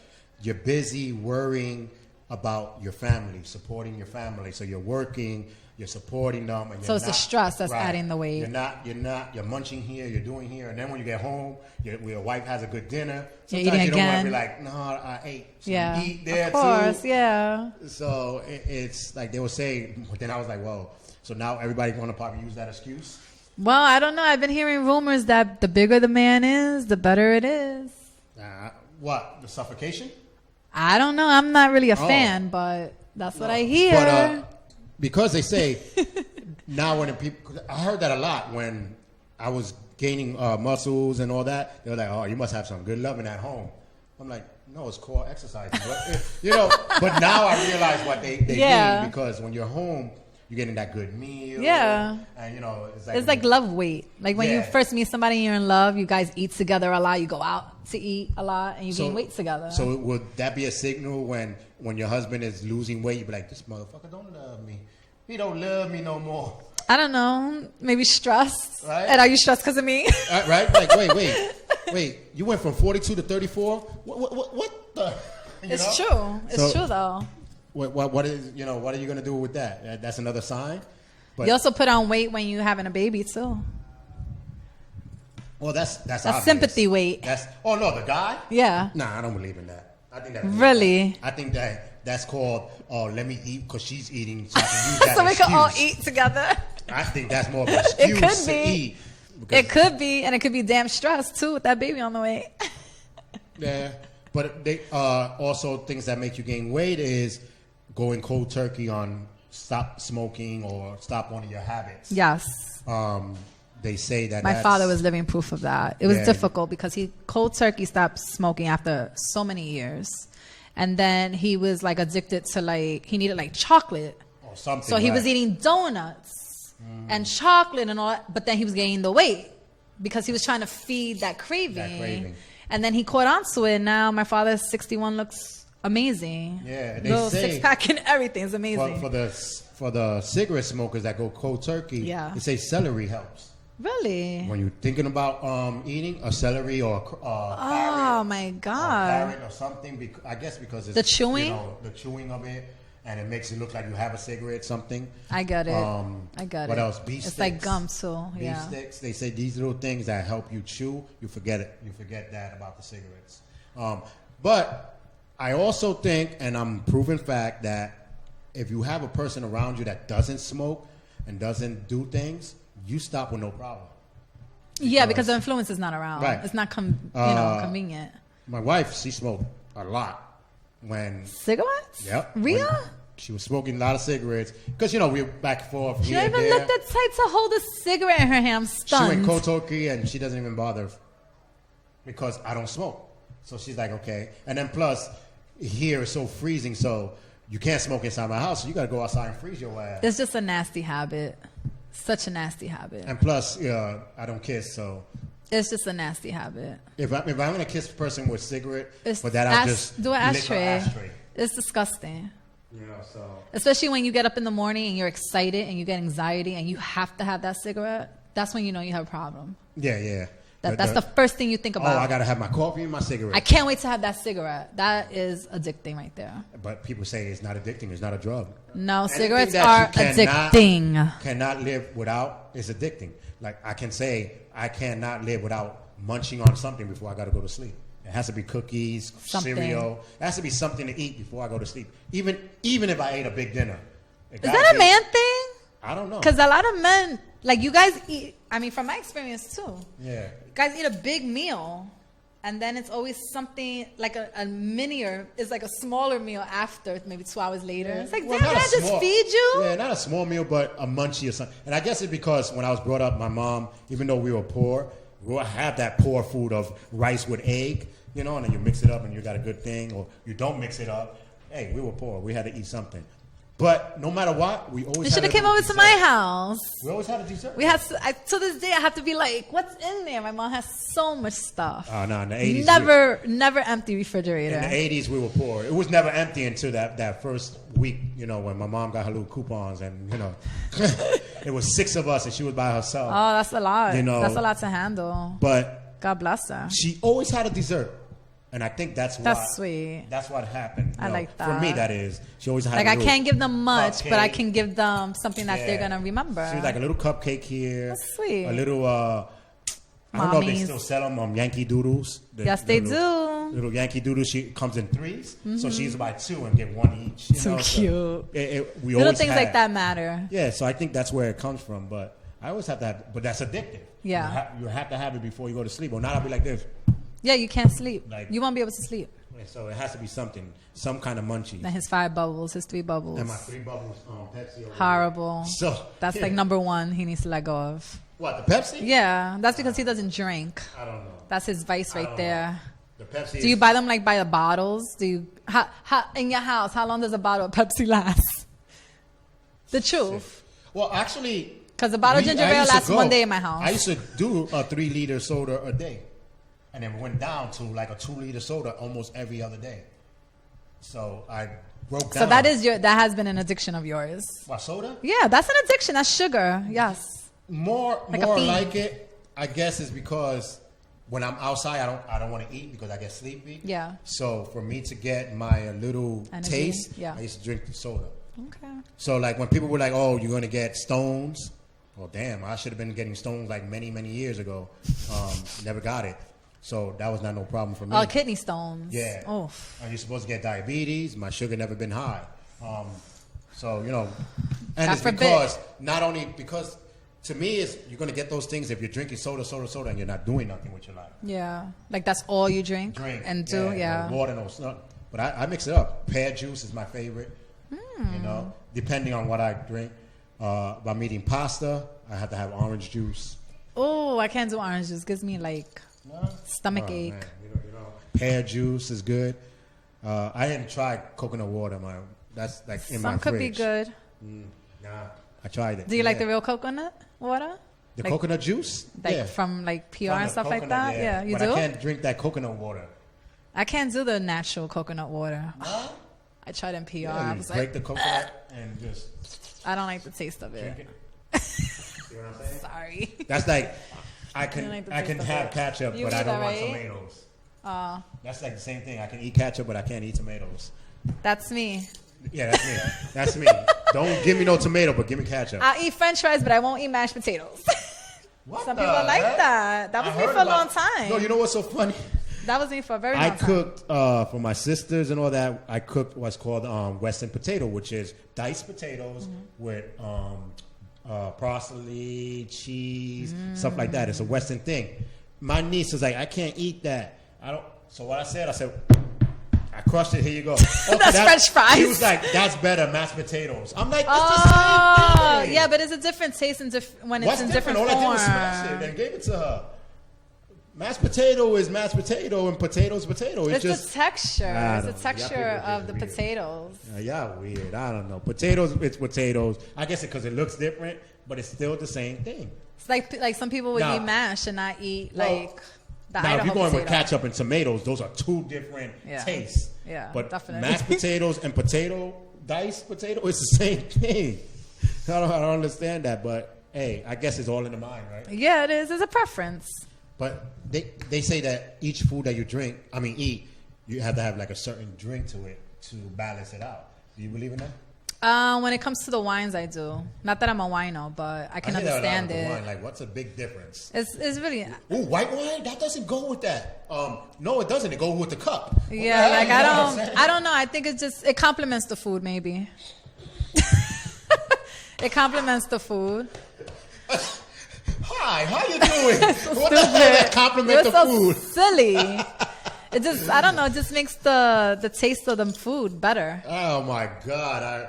you're busy worrying about your family, supporting your family. So you're working, you're supporting them, and So it's the stress that's adding the weight. You're munching here, you're doing here, and then when you get home, your wife has a good dinner. You're Sometimes eating you don't want to again. be like, no, I ate. So Yeah, you eat there of course, too. yeah. So it's like they were saying, but then I was like, well, so now everybody's going to probably use that excuse. Well, I don't know. I've been hearing rumors that the bigger the man is, the better it is. What, the suffocation? I don't know. I'm not really a Oh. fan, but that's what I hear. But because they say now when people, I heard that a lot when I was gaining muscles and all that. They were like, "Oh, you must have some good loving at home." I'm like, "No, it's core exercise." But, but now I realize what they Yeah. mean because when you're home, you're getting that good meal. Yeah. and It's like love weight. Like when you Yeah. first meet somebody and you're in love, you guys eat together a lot. You go out to eat a lot, and you gain weight together. So would that be a signal when your husband is losing weight? You be like, "This motherfucker don't love me. He don't love me no more." I don't know. Maybe stressed. Right. And are you stressed because of me? Right? Like, wait. You went from 42 to 34. What the? It's true. It's true though. What is what are you gonna do with that? That's another sign. But You also put on weight when you're having a baby too. well, that's obvious. sympathy weight. The guy. Yeah. Nah, I don't believe in that. I think that Really? I think that's called let me eat because she's eating, so I can use that So we can all excuse. eat together. I think that's more of an excuse could to be. eat. because- It could be, and it could be damn stressed too with that baby on the way. Yeah, but they also things that make you gain weight is going cold turkey on stop smoking or stop one of your habits. Yes. They say that My father was living proof of that. It was difficult because he cold turkey stopped smoking after so many years. And then he was like addicted to like, he needed like chocolate. or something. So he was eating donuts and chocolate and all that, but then he was gaining the weight because he was trying to feed that craving. And then he caught on to it. Now my father, 61, looks amazing. Yeah, they little say six-pack and everything is amazing. For the cigarette smokers that go cold turkey, they say celery helps. Really? When you're thinking about eating a celery or a carrot, my or God. carrot or something, I guess because it's The chewing? you know, the chewing of it, and it makes it look like you have a cigarette, something. I got it. What else? Beef sticks. It's like gum too. Beef sticks. They say these little things that help you chew. You forget it. You forget that about the cigarettes. But I also think, and I'm proven fact, that if you have a person around you that doesn't smoke and doesn't do things, you stop with no problem. Because the influence is not around. Right. It's not convenient. My wife, she smoked a lot when Cigarettes? Yep. Rhea? When she was smoking a lot of cigarettes because we were back and forth. She here don't and even there. look that tight to hold a cigarette in her hand. I'm She stunned. went cold turkey and she doesn't even bother because I don't smoke. So she's like, okay. And then plus, here it's so freezing, so you can't smoke inside my house. So you got to go outside and freeze your ass. It's just a nasty habit. Such a nasty habit. And plus, I don't kiss, so It's just a nasty habit. if I'm gonna kiss a person with cigarette, It's for that I'll just do an lick her ashtray. It's disgusting. You know, so Especially when you get up in the morning and you're excited and you get anxiety and you have to have that cigarette. That's when you know you have a problem. yeah. That's the first thing you think about. Oh, I gotta have my coffee and my cigarette. I can't wait to have that cigarette. That is addicting right there. But people say it's not addicting. It's not a drug. No, Anything cigarettes that are you addicting. Cannot live without is addicting. Like I can say, I cannot live without munching on something before I got to go to sleep. It has to be cookies, cereal. It has to be something to eat before I go to sleep. Even if I ate a big dinner. Is that a man thing? I don't know. Because a lot of men, like you guys eat, I mean, from my experience too. Yeah. Guys eat a big meal, and then it's always something like a minier, it's like a smaller meal after, maybe 2 hours later. It's like, damn, can I just feed you? Yeah, not a small meal, but a munchie or something. And I guess it's because when I was brought up, my mom, even though we were poor, we would have that poor food of rice with egg, and then you mix it up and you got a good thing, or you don't mix it up. Hey, we were poor. We had to eat something. But no matter what, we always You should have came over to my house. We always had a dessert. We had to this day I have to be like, what's in there? My mom has so much stuff. Oh no, in the 80s. Never empty refrigerator. In the 80s we were poor. It was never empty until that first week, when my mom got her little coupons and it was 6 of us and she was by herself. Oh, that's a lot. That's a lot to handle. But God bless her. She always had a dessert. And I think that's sweet. That's what happened. I like that. For me, that is. She always had like I can't give them much, cupcake. but I can give them something that they're gonna remember. She was like a little cupcake here. That's sweet. A little. I don't know if they still sell them. Yankee Doodles. Yes, they do. Little Yankee Doodles. She comes in 3s, so she's buy 2 and get 1 each. So cute. So we little always things like that matter. Yeah, so I think that's where it comes from. But I always have to have. But that's addictive. Yeah. You have to have it before you go to sleep, or not. I'll be like this. Yeah, you can't sleep. Like, you won't be able to sleep. So it has to be something, some kind of munchie. And his 5 bubbles, his 3 bubbles. And my 3 bubbles, Pepsi. Horrible. So that's like number 1 he needs to let go of. What, the Pepsi? Yeah, that's because he doesn't drink. I don't know. That's his vice right there. The Pepsi. Do you buy them like by the bottles? Do you in your house? How long does a bottle of Pepsi last? The truth. Well, actually, because a bottle of ginger ale lasts 1 day in my house. I used to do a 3-liter soda a day. And then went down to like a 2-liter soda almost every other day. So I broke down. So that has been an addiction of yours. What, soda? Yeah, that's an addiction. That's sugar. Yes. More like it, I guess, is because when I'm outside, I don't want to eat because I get sleepy. Yeah. So for me to get my little taste, I used to drink the soda. Okay. So like when people were like, "Oh, you're gonna get stones," well, damn, I should have been getting stones like many years ago. Never got it. So that was not no problem for me. Oh, kidney stones. Yeah. Oh. And you're supposed to get diabetes. My sugar never been high. So, and God it's forbid. because, not only because, to me, you're going to get those things if you're drinking soda, and you're not doing nothing with your life. Yeah. Like that's all you drink and do, yeah. No water, no stuff. But I mix it up. Pear juice is my favorite. You know, depending on what I drink. If I'm eating pasta, I have to have orange juice. Oh, I can't do orange juice. Gives me like stomach ache. Man. You know, pear juice is good. I hadn't tried coconut water. That's like in my Some fridge. could be good. Nah, I tried it. Do you like the real coconut water? The like- coconut juice? Like from like PR From and the stuff like coconut, that? Yeah, you but do? I can't drink that coconut water. I can't do the natural coconut water. No? I tried in PR. Yeah, I you was break like, the coconut and just I don't like the taste of drink it. it. See what I'm saying? Sorry. That's like I don't can like the I can taste of have it. ketchup, You but I eat don't that, want right? tomatoes. That's like the same thing. I can eat ketchup, but I can't eat tomatoes. That's me. Yeah, that's me. That's me. Don't give me no tomato, but give me ketchup. I'll eat french fries, but I won't eat mashed potatoes. What Some the people like heck? that. That I was me heard for a long about- time. No, you know what's so funny? That was me for a very long I time. cooked for my sisters and all that. I cooked what's called Western potato, which is diced potatoes with parsley, cheese, stuff like that. It's a Western thing. My niece was like, I can't eat that. I don't. So what I said, I crushed it. Here you go. Okay, That's French fries. She was like, that's better, mashed potatoes. I'm like, it's Oh, the same thing. yeah, but it's a different taste when it's What's in different? different All I did form. was smash it and gave it to her. Mashed potato is mashed potato, and potato is potato. It's just the texture. I It's the don't know. Y'all texture people are of the just weird. potatoes. Yeah, weird. I don't know. Potatoes, it's potatoes. I guess because it looks different, but it's still the same thing. It's like some people would Now- eat mash and not eat Well, like the Now, if Idaho you're going with potato. ketchup and tomatoes, those are two different Yeah. tastes. Yeah, but definitely. mashed potatoes and diced potato, it's the same thing. I don't understand that, but hey, I guess it's all in the mind, right? Yeah, it is. It's a preference. But they say that each food that you eat, you have to have like a certain drink to it to balance it out. Do you believe in that? When it comes to the wines, I do. Not that I'm a wino, but I can I hear that a lot understand with the it. wine. Like, what's a big difference? It's really Ooh, white wine? That doesn't go with that. No, it doesn't. It goes with the cup. What the yeah. hell? Like You know what I'm saying? I don't know. I think it complements the food maybe. It complements the food. Hi, how you doing? What the hell that compliment You're the so food? silly. It just I don't know. It just makes the taste of the food better. Oh my God!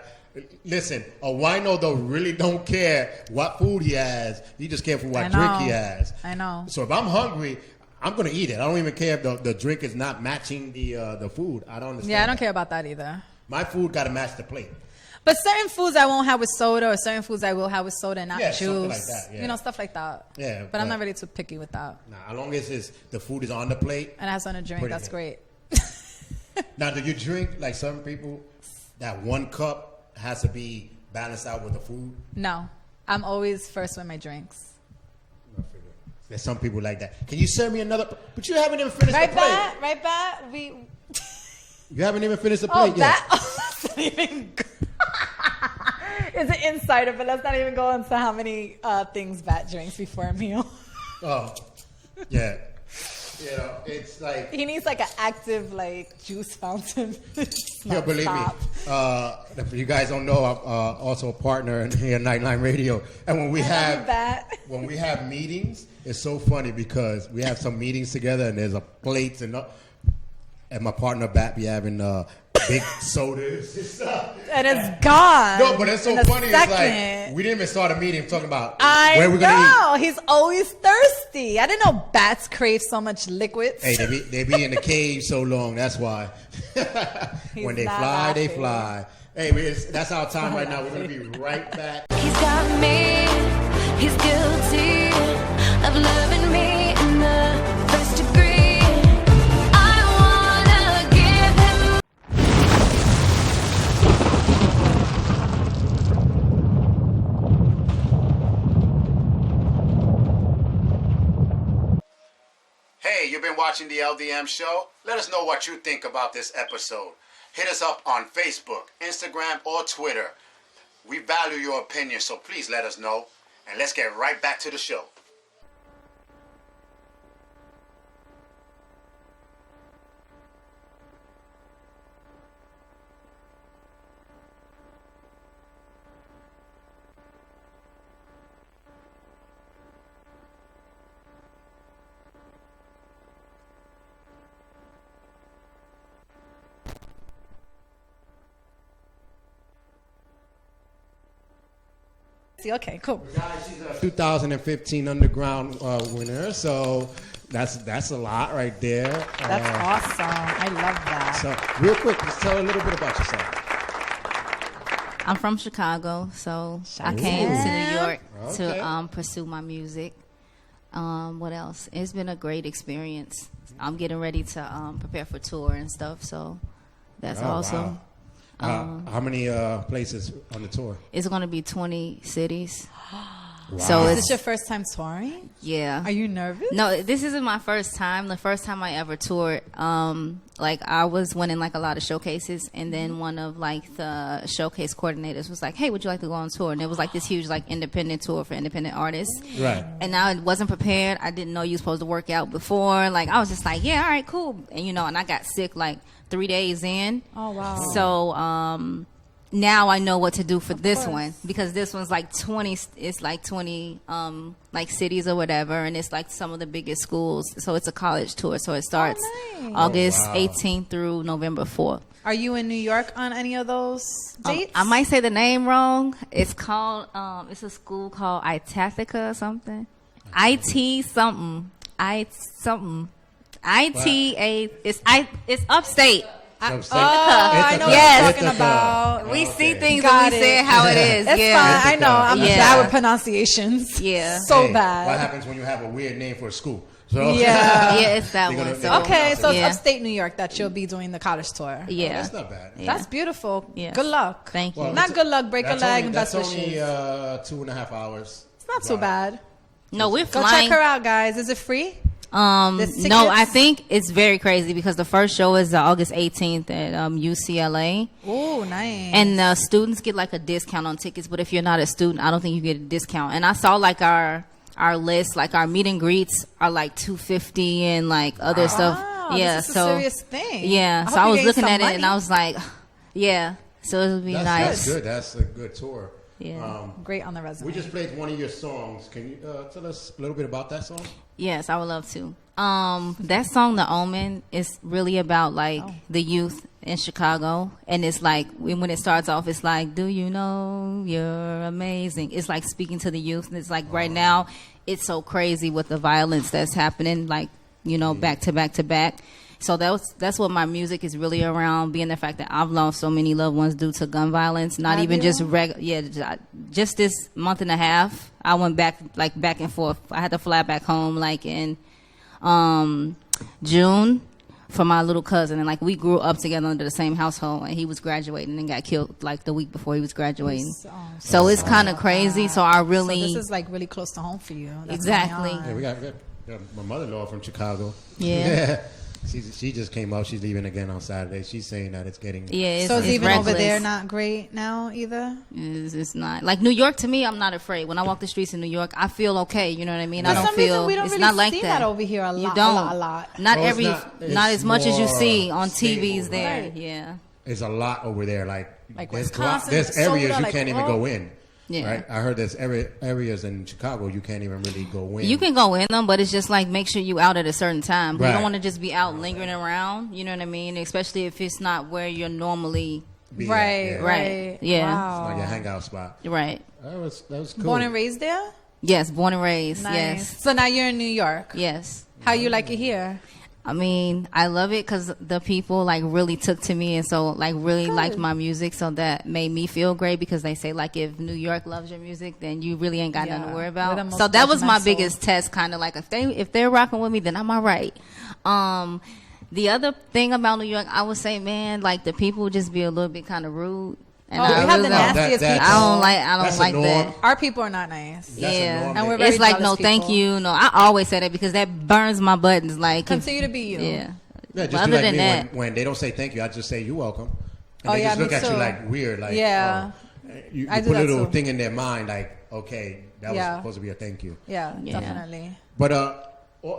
Listen, a wino though really don't care what food he has. He just cares for what I drink know. he has. I know. So if I'm hungry, I'm gonna eat it. I don't even care if the drink is not matching the food. I don't understand. Yeah, I don't that. care about that either. My food got to match the plate. But certain foods I won't have with soda, or certain foods I will have with soda and not Yeah, juice. something like that, yeah. You know, stuff like that. Yeah, But I'm but- not really too picky with that. Now, as long as the food is on the plate. And it has something to drink. Pretty That's good. great. Now, do you drink like some people? That one cup has to be balanced out with the food. No, I'm always first with my drinks. There's some people like that. Can you serve me another? But you haven't even finished Right the plate. back, right back. You haven't even finished the Oh, plate yet. that's not even. It's an insider, but let's not even go into how many things Bat drinks before a meal. Oh, yeah. You know, it's like. He needs like an active like juice fountain. Yeah, believe me. If you guys don't know, I'm also a partner here at Nightline Radio, and when we have meetings, it's so funny because we have some meetings together, and there's a plates and my partner Bat be having big sodas and stuff. And it's gone. No, but it's so in a funny. It's like second. we didn't even start a meeting talking about I where we're gonna know. He's always thirsty. I didn't know bats crave so much liquids. eat. Hey, they be in the cave so long. That's why. When they not fly, they laughing. fly. Hey, that's our time right now. We're gonna be right back. He's got me, he's guilty of loving me in the first degree. I wanna give him. Hey, you've been watching the LDM Show? Let us know what you think about this episode. Hit us up on Facebook, Instagram, or Twitter. We value your opinion, so please let us know. And let's get right back to the show. Chrissy. Okay, cool. Guys, she's a 2015 Underground winner, so that's a lot right there. That's awesome. I love that. So, real quick, just tell a little bit about yourself. I'm from Chicago, so I came to New York to pursue my music. What else? It's been a great experience. I'm getting ready to prepare for tour and stuff, so that's awesome. Wow. How many places on the tour? It's going to be 20 cities. Wow. So Is it's this your first time touring? yeah. Are you nervous? No, this isn't my first time. The first time I ever toured, like I was winning like a lot of showcases, and then one of like the showcase coordinators was like, "Hey, would you like to go on tour?" And it was like this huge like independent tour for independent artists. Right. And I wasn't prepared. I didn't know you were supposed to work out before. Like I was just like, "Yeah, all right, cool." And and I got sick like 3 days in. Oh wow. So now I know what to do for this one, because this one's like 20. It's like 20 like cities or whatever, and it's like some of the biggest schools. So it's a college tour. So it starts nice. August 18th through November 4th. Are you in New York on any of those dates? I might say the name wrong. It's called it's a school called Ithaca or something. IT something. ITA. It's upstate. I know what you're talking about. We see things Got and we say it. how it is. It's yeah. fine. I know. I'm Yeah. bad with pronunciations. Yeah. So Hey, bad. What happens when you have a weird name for a school? So, Yeah. Yeah, it's that They're gonna- one. they're So, Okay, so Yeah. it's upstate New York that you'll be doing the college tour. yeah. That's not bad. Yeah. That's beautiful. Yeah. Good luck. Thank you. Well, Not good luck, break a That's leg, only, and that's best wishes. only 2.5 hours. It's not so bad. No, we're Go flying. check her out, guys. Is it free? There's No, tickets? I think it's very crazy because the first show is August 18th at UCLA. Oh, nice. And students get like a discount on tickets, but if you're not a student, I don't think you get a discount. And I saw like our list, like our meet and greets are like $250 and like other stuff. Wow, Yeah, this is so a serious thing. yeah, so hope I you was gain looking some at it money. and I was like, yeah, so it would be That's nice. good. That's a good tour. Yeah. Great on the resume. We just played one of your songs. Can you tell us a little bit about that song? Yes, I would love to. That song, The Omen, is really about like the youth in Chicago, and it's like when it starts off, it's like, "Do you know you're amazing?" It's like speaking to the youth, and it's like right now, it's so crazy with the violence that's happening, like back to back to back. So that's what my music is really around, being the fact that I've lost so many loved ones due to gun violence. Not Have even you? just just this month and a half, I went back and forth. I had to fly back home like in June for my little cousin, and like we grew up together under the same household, and he was graduating and got killed like the week before he was graduating. So it's kind of crazy. So I really So this is like really close to home for you. That's Exactly. going on. Yeah, we got my mother-in-law from Chicago. Yeah. She just came out. She's leaving again on Saturday. She's saying that it's getting. yeah. So it's even over reckless. there not great now either? It's not like New York. To me, I'm not afraid. When I walk the streets in New York, I feel okay. You know what I mean? For I don't some feel reason, we don't it's really not like see that. that over here a You lot, don't. a lot. Not Well, it's every, not- not it's as much as you more see on stable, TVs there. right? Yeah. There's a lot over there. Like there's Wisconsin, there's areas Minnesota, you like, can't even oh. go in. Yeah. Right. I heard there's areas in Chicago you can't even really go in. You can go in them, but it's just like make sure you out at a certain time. You Right. don't want to just be out lingering around. You know what I mean? Especially if it's not where you're normally. be at, Right, yeah. Right. Yeah. Wow. Like your hangout spot. Right. That was cool. Born and raised there? Yes. Born and raised. Nice. Yes. So now you're in New York. Yes. How you like it here? I mean, I love it because the people like really took to me, and so like really Good. liked my music. So that made me feel great, because they say like if New York loves your music, then you really ain't got nothing to worry We're the about. most So that was my judgmental. biggest test, kind of like if they're rocking with me, then I'm all right. The other thing about New York, I would say, man, like the people just be a little bit kind of rude. And Oh, we I have really the don't- nastiest That- people. I don't That's a like norm. that. Our people are not nice. That's a Yeah, norm. And we're very it's like jealous no, thank people. you. No, I always say that because that burns my buttons. Like, if- Continue to be you. yeah. Yeah, But just other do like than me that, when they don't say thank you, I just say you're welcome. And Oh, they yeah, just look me at you too. like weird, like Yeah. you I do put a that little too. thing in their mind, like okay, that was Yeah. supposed to be a thank you. Yeah, Yeah. definitely. But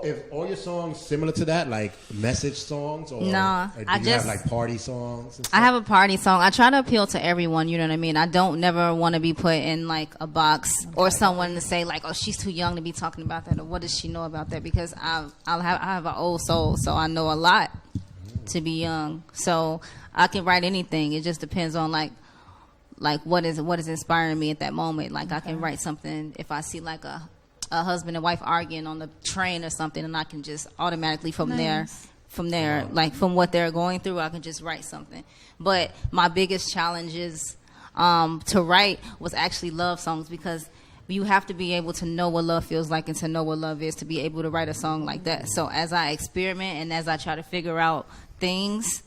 if all your songs similar to that, like message songs, or Nah, or do I you just- have like party songs? And I stuff? have a party song. I try to appeal to everyone. You know what I mean? I don't never want to be put in like a box or someone to say like, oh, she's too young to be talking about that, or what does she know about that? Because I have an old soul, so I know a lot to be young. So I can write anything. It just depends on like like what is inspiring me at that moment. Like I can write something if I see like a husband and wife arguing on the train or something, and I can just automatically from there, like from what they're going through, I can just write something. But my biggest challenges to write was actually love songs, because you have to be able to know what love feels like and to know what love is to be able to write a song like that. So as I experiment and as I try to figure out things,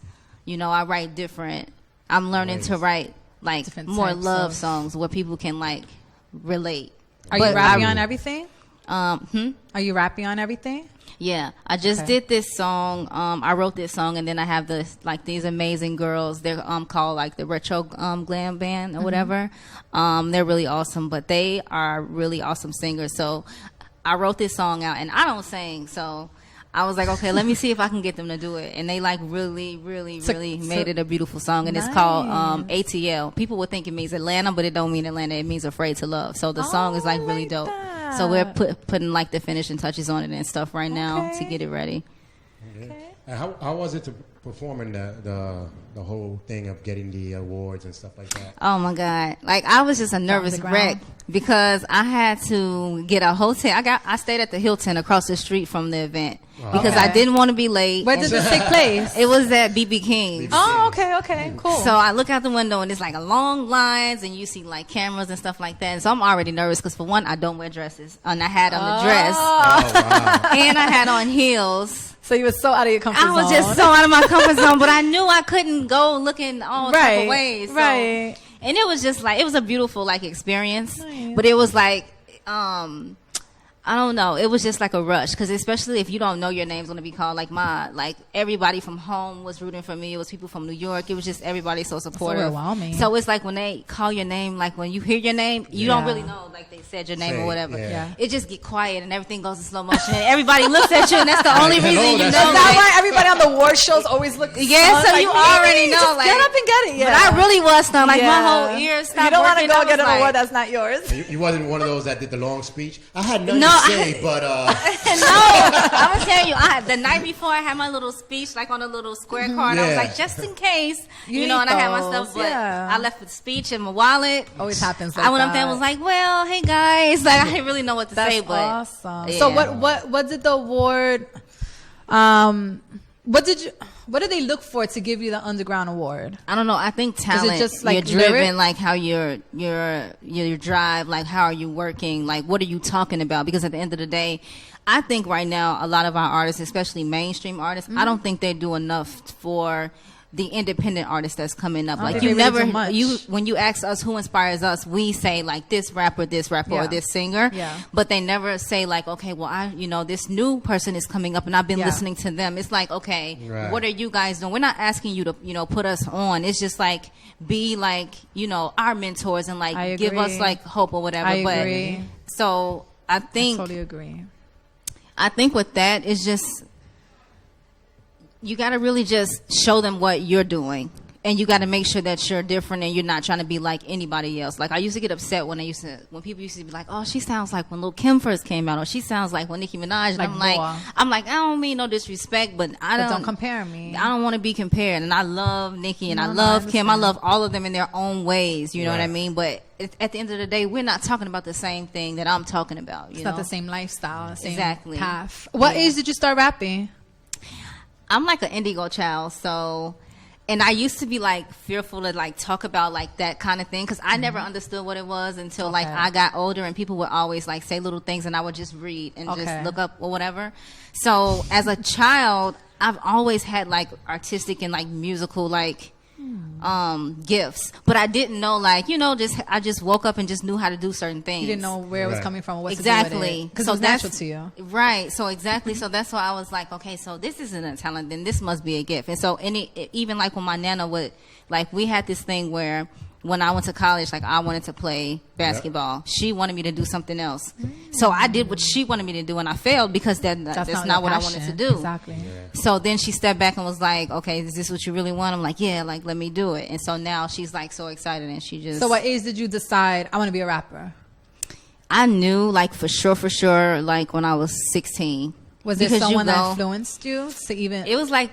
you know, I write different. I'm learning to write like Different more types love of- songs where people can like relate. Are you But rapping on everything? Are you rapping on everything? Yeah, I just did this song. I wrote this song, and then I have these amazing girls. They're called like the Retro Glam Band or whatever. They're really awesome, but they are really awesome singers. So I wrote this song out, and I don't sing, so I was like, okay, let me see if I can get them to do it. And they like really made it a beautiful song, and it's called ATL. People would think it means Atlanta, but it don't mean Atlanta. It means Afraid to Love. So the song is like really dope. that. So we're putting like the finishing touches on it and stuff right now to get it ready. And how was it to performing the whole thing of getting the awards and stuff like that? Oh my God. Like I was just a nervous ground. wreck because I had to get a hotel. I stayed at the Hilton across the street from the event because I didn't want to be late. Where did this take place? It was at BB King's. Oh, okay, cool. So I look out the window and it's like a long lines and you see like cameras and stuff like that. And so I'm already nervous because for one, I don't wear dresses. And I had on the dress Oh, wow. and I had on heels. So you were so out of your comfort zone. I was just so out of my comfort zone, but I knew I couldn't go looking all type of ways. So. Right. And it was just like, it was a beautiful like experience, but it was like, I don't know. It was just like a rush because especially if you don't know your name's going to be called, like everybody from home was rooting for me. It was people from New York. It was just everybody so supportive. overwhelming. So it's like when they call your name, like when you hear your name, you don't really know like they said your name or whatever. Yeah. It just get quiet and everything goes in slow motion and everybody looks at you and that's the only reason you know. Is that why everybody on the award shows always look? Yeah, so like, you already know. just Like, get up and get it. Yeah. But I really was stunned. Like Yeah. my whole ear stopped. You don't want to working. go I get was an like, award that's not yours. You wasn't one of those that did the long speech. I had nothing No, to say, but no, I'm gonna tell you. The night before, I had my little speech, like on a little square card. I was Yeah. like, just in case, You know. And I had my need stuff, those, but yeah. I left with speech in my wallet. Always happens like I went up that. there and was like, well, hey guys, like I didn't really know what to That's say, but awesome. yeah. So what did the award? What did they look for to give you the Underground Award? I don't know. I think talent. just, like, you're driven, lyric? like how your drive, like how are you working, like what are you talking about? Because at the end of the day, I think right now a lot of our artists, especially mainstream artists, I don't think they do enough for the independent artists that's coming up. I don't Like think you they really never, do much. when you ask us who inspires us, we say like this rapper, Yeah. or this singer. Yeah. But they never say like, okay, well, this new person is coming up and I've been Yeah. listening to them. It's like, okay, Right. what are you guys doing? We're not asking you to, put us on. It's just like, be like, our mentors and like I give us agree. like hope or whatever. I but agree. so I I think, totally agree. I think with that, it's just, you got to really just show them what you're doing. And you got to make sure that you're different and you're not trying to be like anybody else. Like I used to get upset when people used to be like, "Oh, she sounds like when Lil Kim first came out," or "She sounds like when Nicki Minaj." And Like I'm like, I don't mean no disrespect, but Don't compare me. I don't want to be compared. And I love Nicki and I No, love I Kim. I understand. love all of them in their own ways. You know what I Right. mean? But at the end of the day, we're not talking about the same thing that I'm talking about. It's not the same lifestyle, same Exactly. path. What Yeah. age did you start rapping? I'm like an indigo child, so, and I used to be like fearful to like talk about like that kind of thing because I never understood what it was until like Okay. I got older and people would always like say little things and I would just read and Okay. just look up or whatever. So as a child, I've always had like artistic and like musical like gifts, but I didn't know like I just woke up and just knew how to do certain things. You didn't know where it was Right. coming from or what Exactly. to do with it. Because So it was natural to you. Right. So exactly. So that's why I was like, okay, so this isn't a talent, then this must be a gift. And so even like when my nana would, like we had this thing where when I went to college, like I wanted to play basketball. She wanted me to do something else. So I did what she wanted me to do and I failed because that's That's not what I your wanted to passion. do. Exactly. So then she stepped back and was like, okay, is this what you really want? I'm like, yeah, like let me do it. And so now she's like so excited and she just. So what age did you decide I want to be a rapper? I knew like for sure, like when I was 16. Was there Because you someone that go- influenced you to even? It was like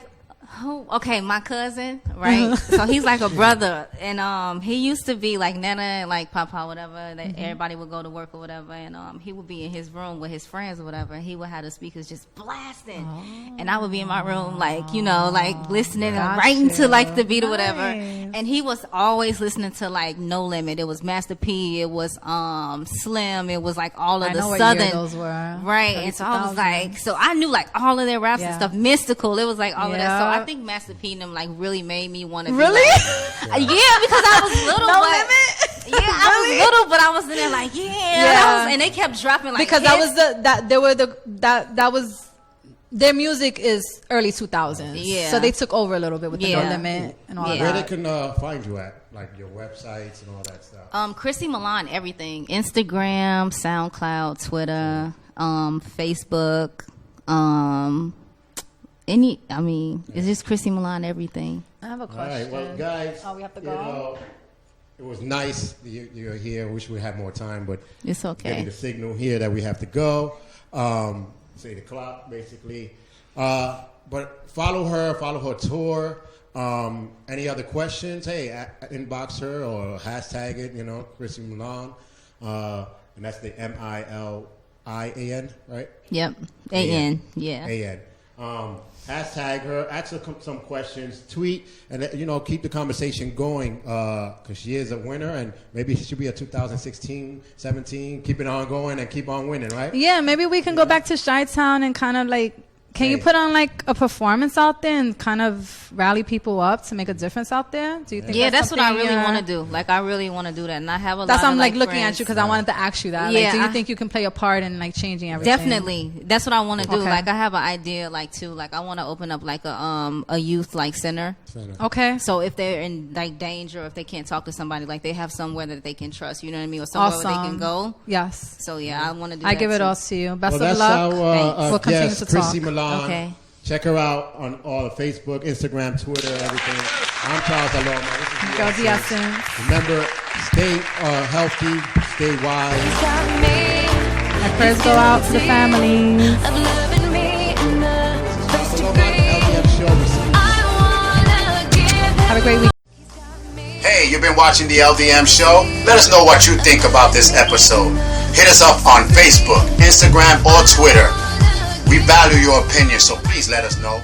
Okay, my cousin, right? So he's like a brother, and he used to be like Nana and like Papa, whatever. That everybody would go to work or whatever, and he would be in his room with his friends or whatever. And he would have the speakers just blasting, and I would be in my room like like listening and writing to like the beat or whatever. And he was always listening to like No Limit. It was Master P. It was Slim. It was like all of the Southern. Those were right. And so I was like, so I knew like all of their raps and stuff. Mystical. It was like all of that. So I think Master P and them like really made me want to be like, yeah, because I was little. No but, Limit. Yeah, I was little, but I was in there like, and they kept dropping like because hits. that was their music is early 2000s. Yeah. So they took over a little bit with the No Limit and all Where that. they can find you at, like your websites and all that stuff. Chrissy MIlan, everything: Instagram, SoundCloud, Twitter, Facebook. It's just Chrissy MIlan, everything. I have a All question. right, well, guys, we have to go. You know, it was nice you're here. Wish we had more time, but It's okay. getting the signal here that we have to go. Say the clock, basically. But follow her tour. Any other questions? Hey, inbox her or hashtag it. Chrissy MIlan, and that's the MILIAN, right? Yep. AN. Yeah. AN. Hashtag her, ask her some questions, tweet, and keep the conversation going because she is a winner, and maybe she should be a 2016, 17. Keep it on going and keep on winning, right? Yeah, maybe we can go back to Chi-Town and kind of like, can you put on like a performance out there and kind of rally people up to make a difference out there? Do you think? Yeah, that's what I really want to do. Like, I really want to do that, and I have a lot. That's why I'm of, like looking friends. at you because I wanted to ask you that. Yeah, Like, do you think you can play a part in like changing everything? Definitely, that's what I want to do. Okay. Like, I have an idea, like too. Like, I want to open up like a youth like center. Okay. So if they're in like danger, or if they can't talk to somebody, like they have somewhere that they can trust. You know what I mean? Or somewhere where they can go. Yes. So yeah, I want to do. I that give it too. all to you. Best Well, of that's luck. our continue guest, to Chrissy talk. MIlan. Okay. Check her out on all the Facebook, Instagram, Twitter, everything. I'm Charles Laloma. This is Girl, the essence. Remember, stay healthy, stay wise. My prayers go out to the families. Of loving me in the first Laloma, degree. LDM Show. I wanna give Have a great week. Hey, you've been watching the LDM Show? Let us know what you think about this episode. Hit us up on Facebook, Instagram, or Twitter. We value your opinion, so please let us know.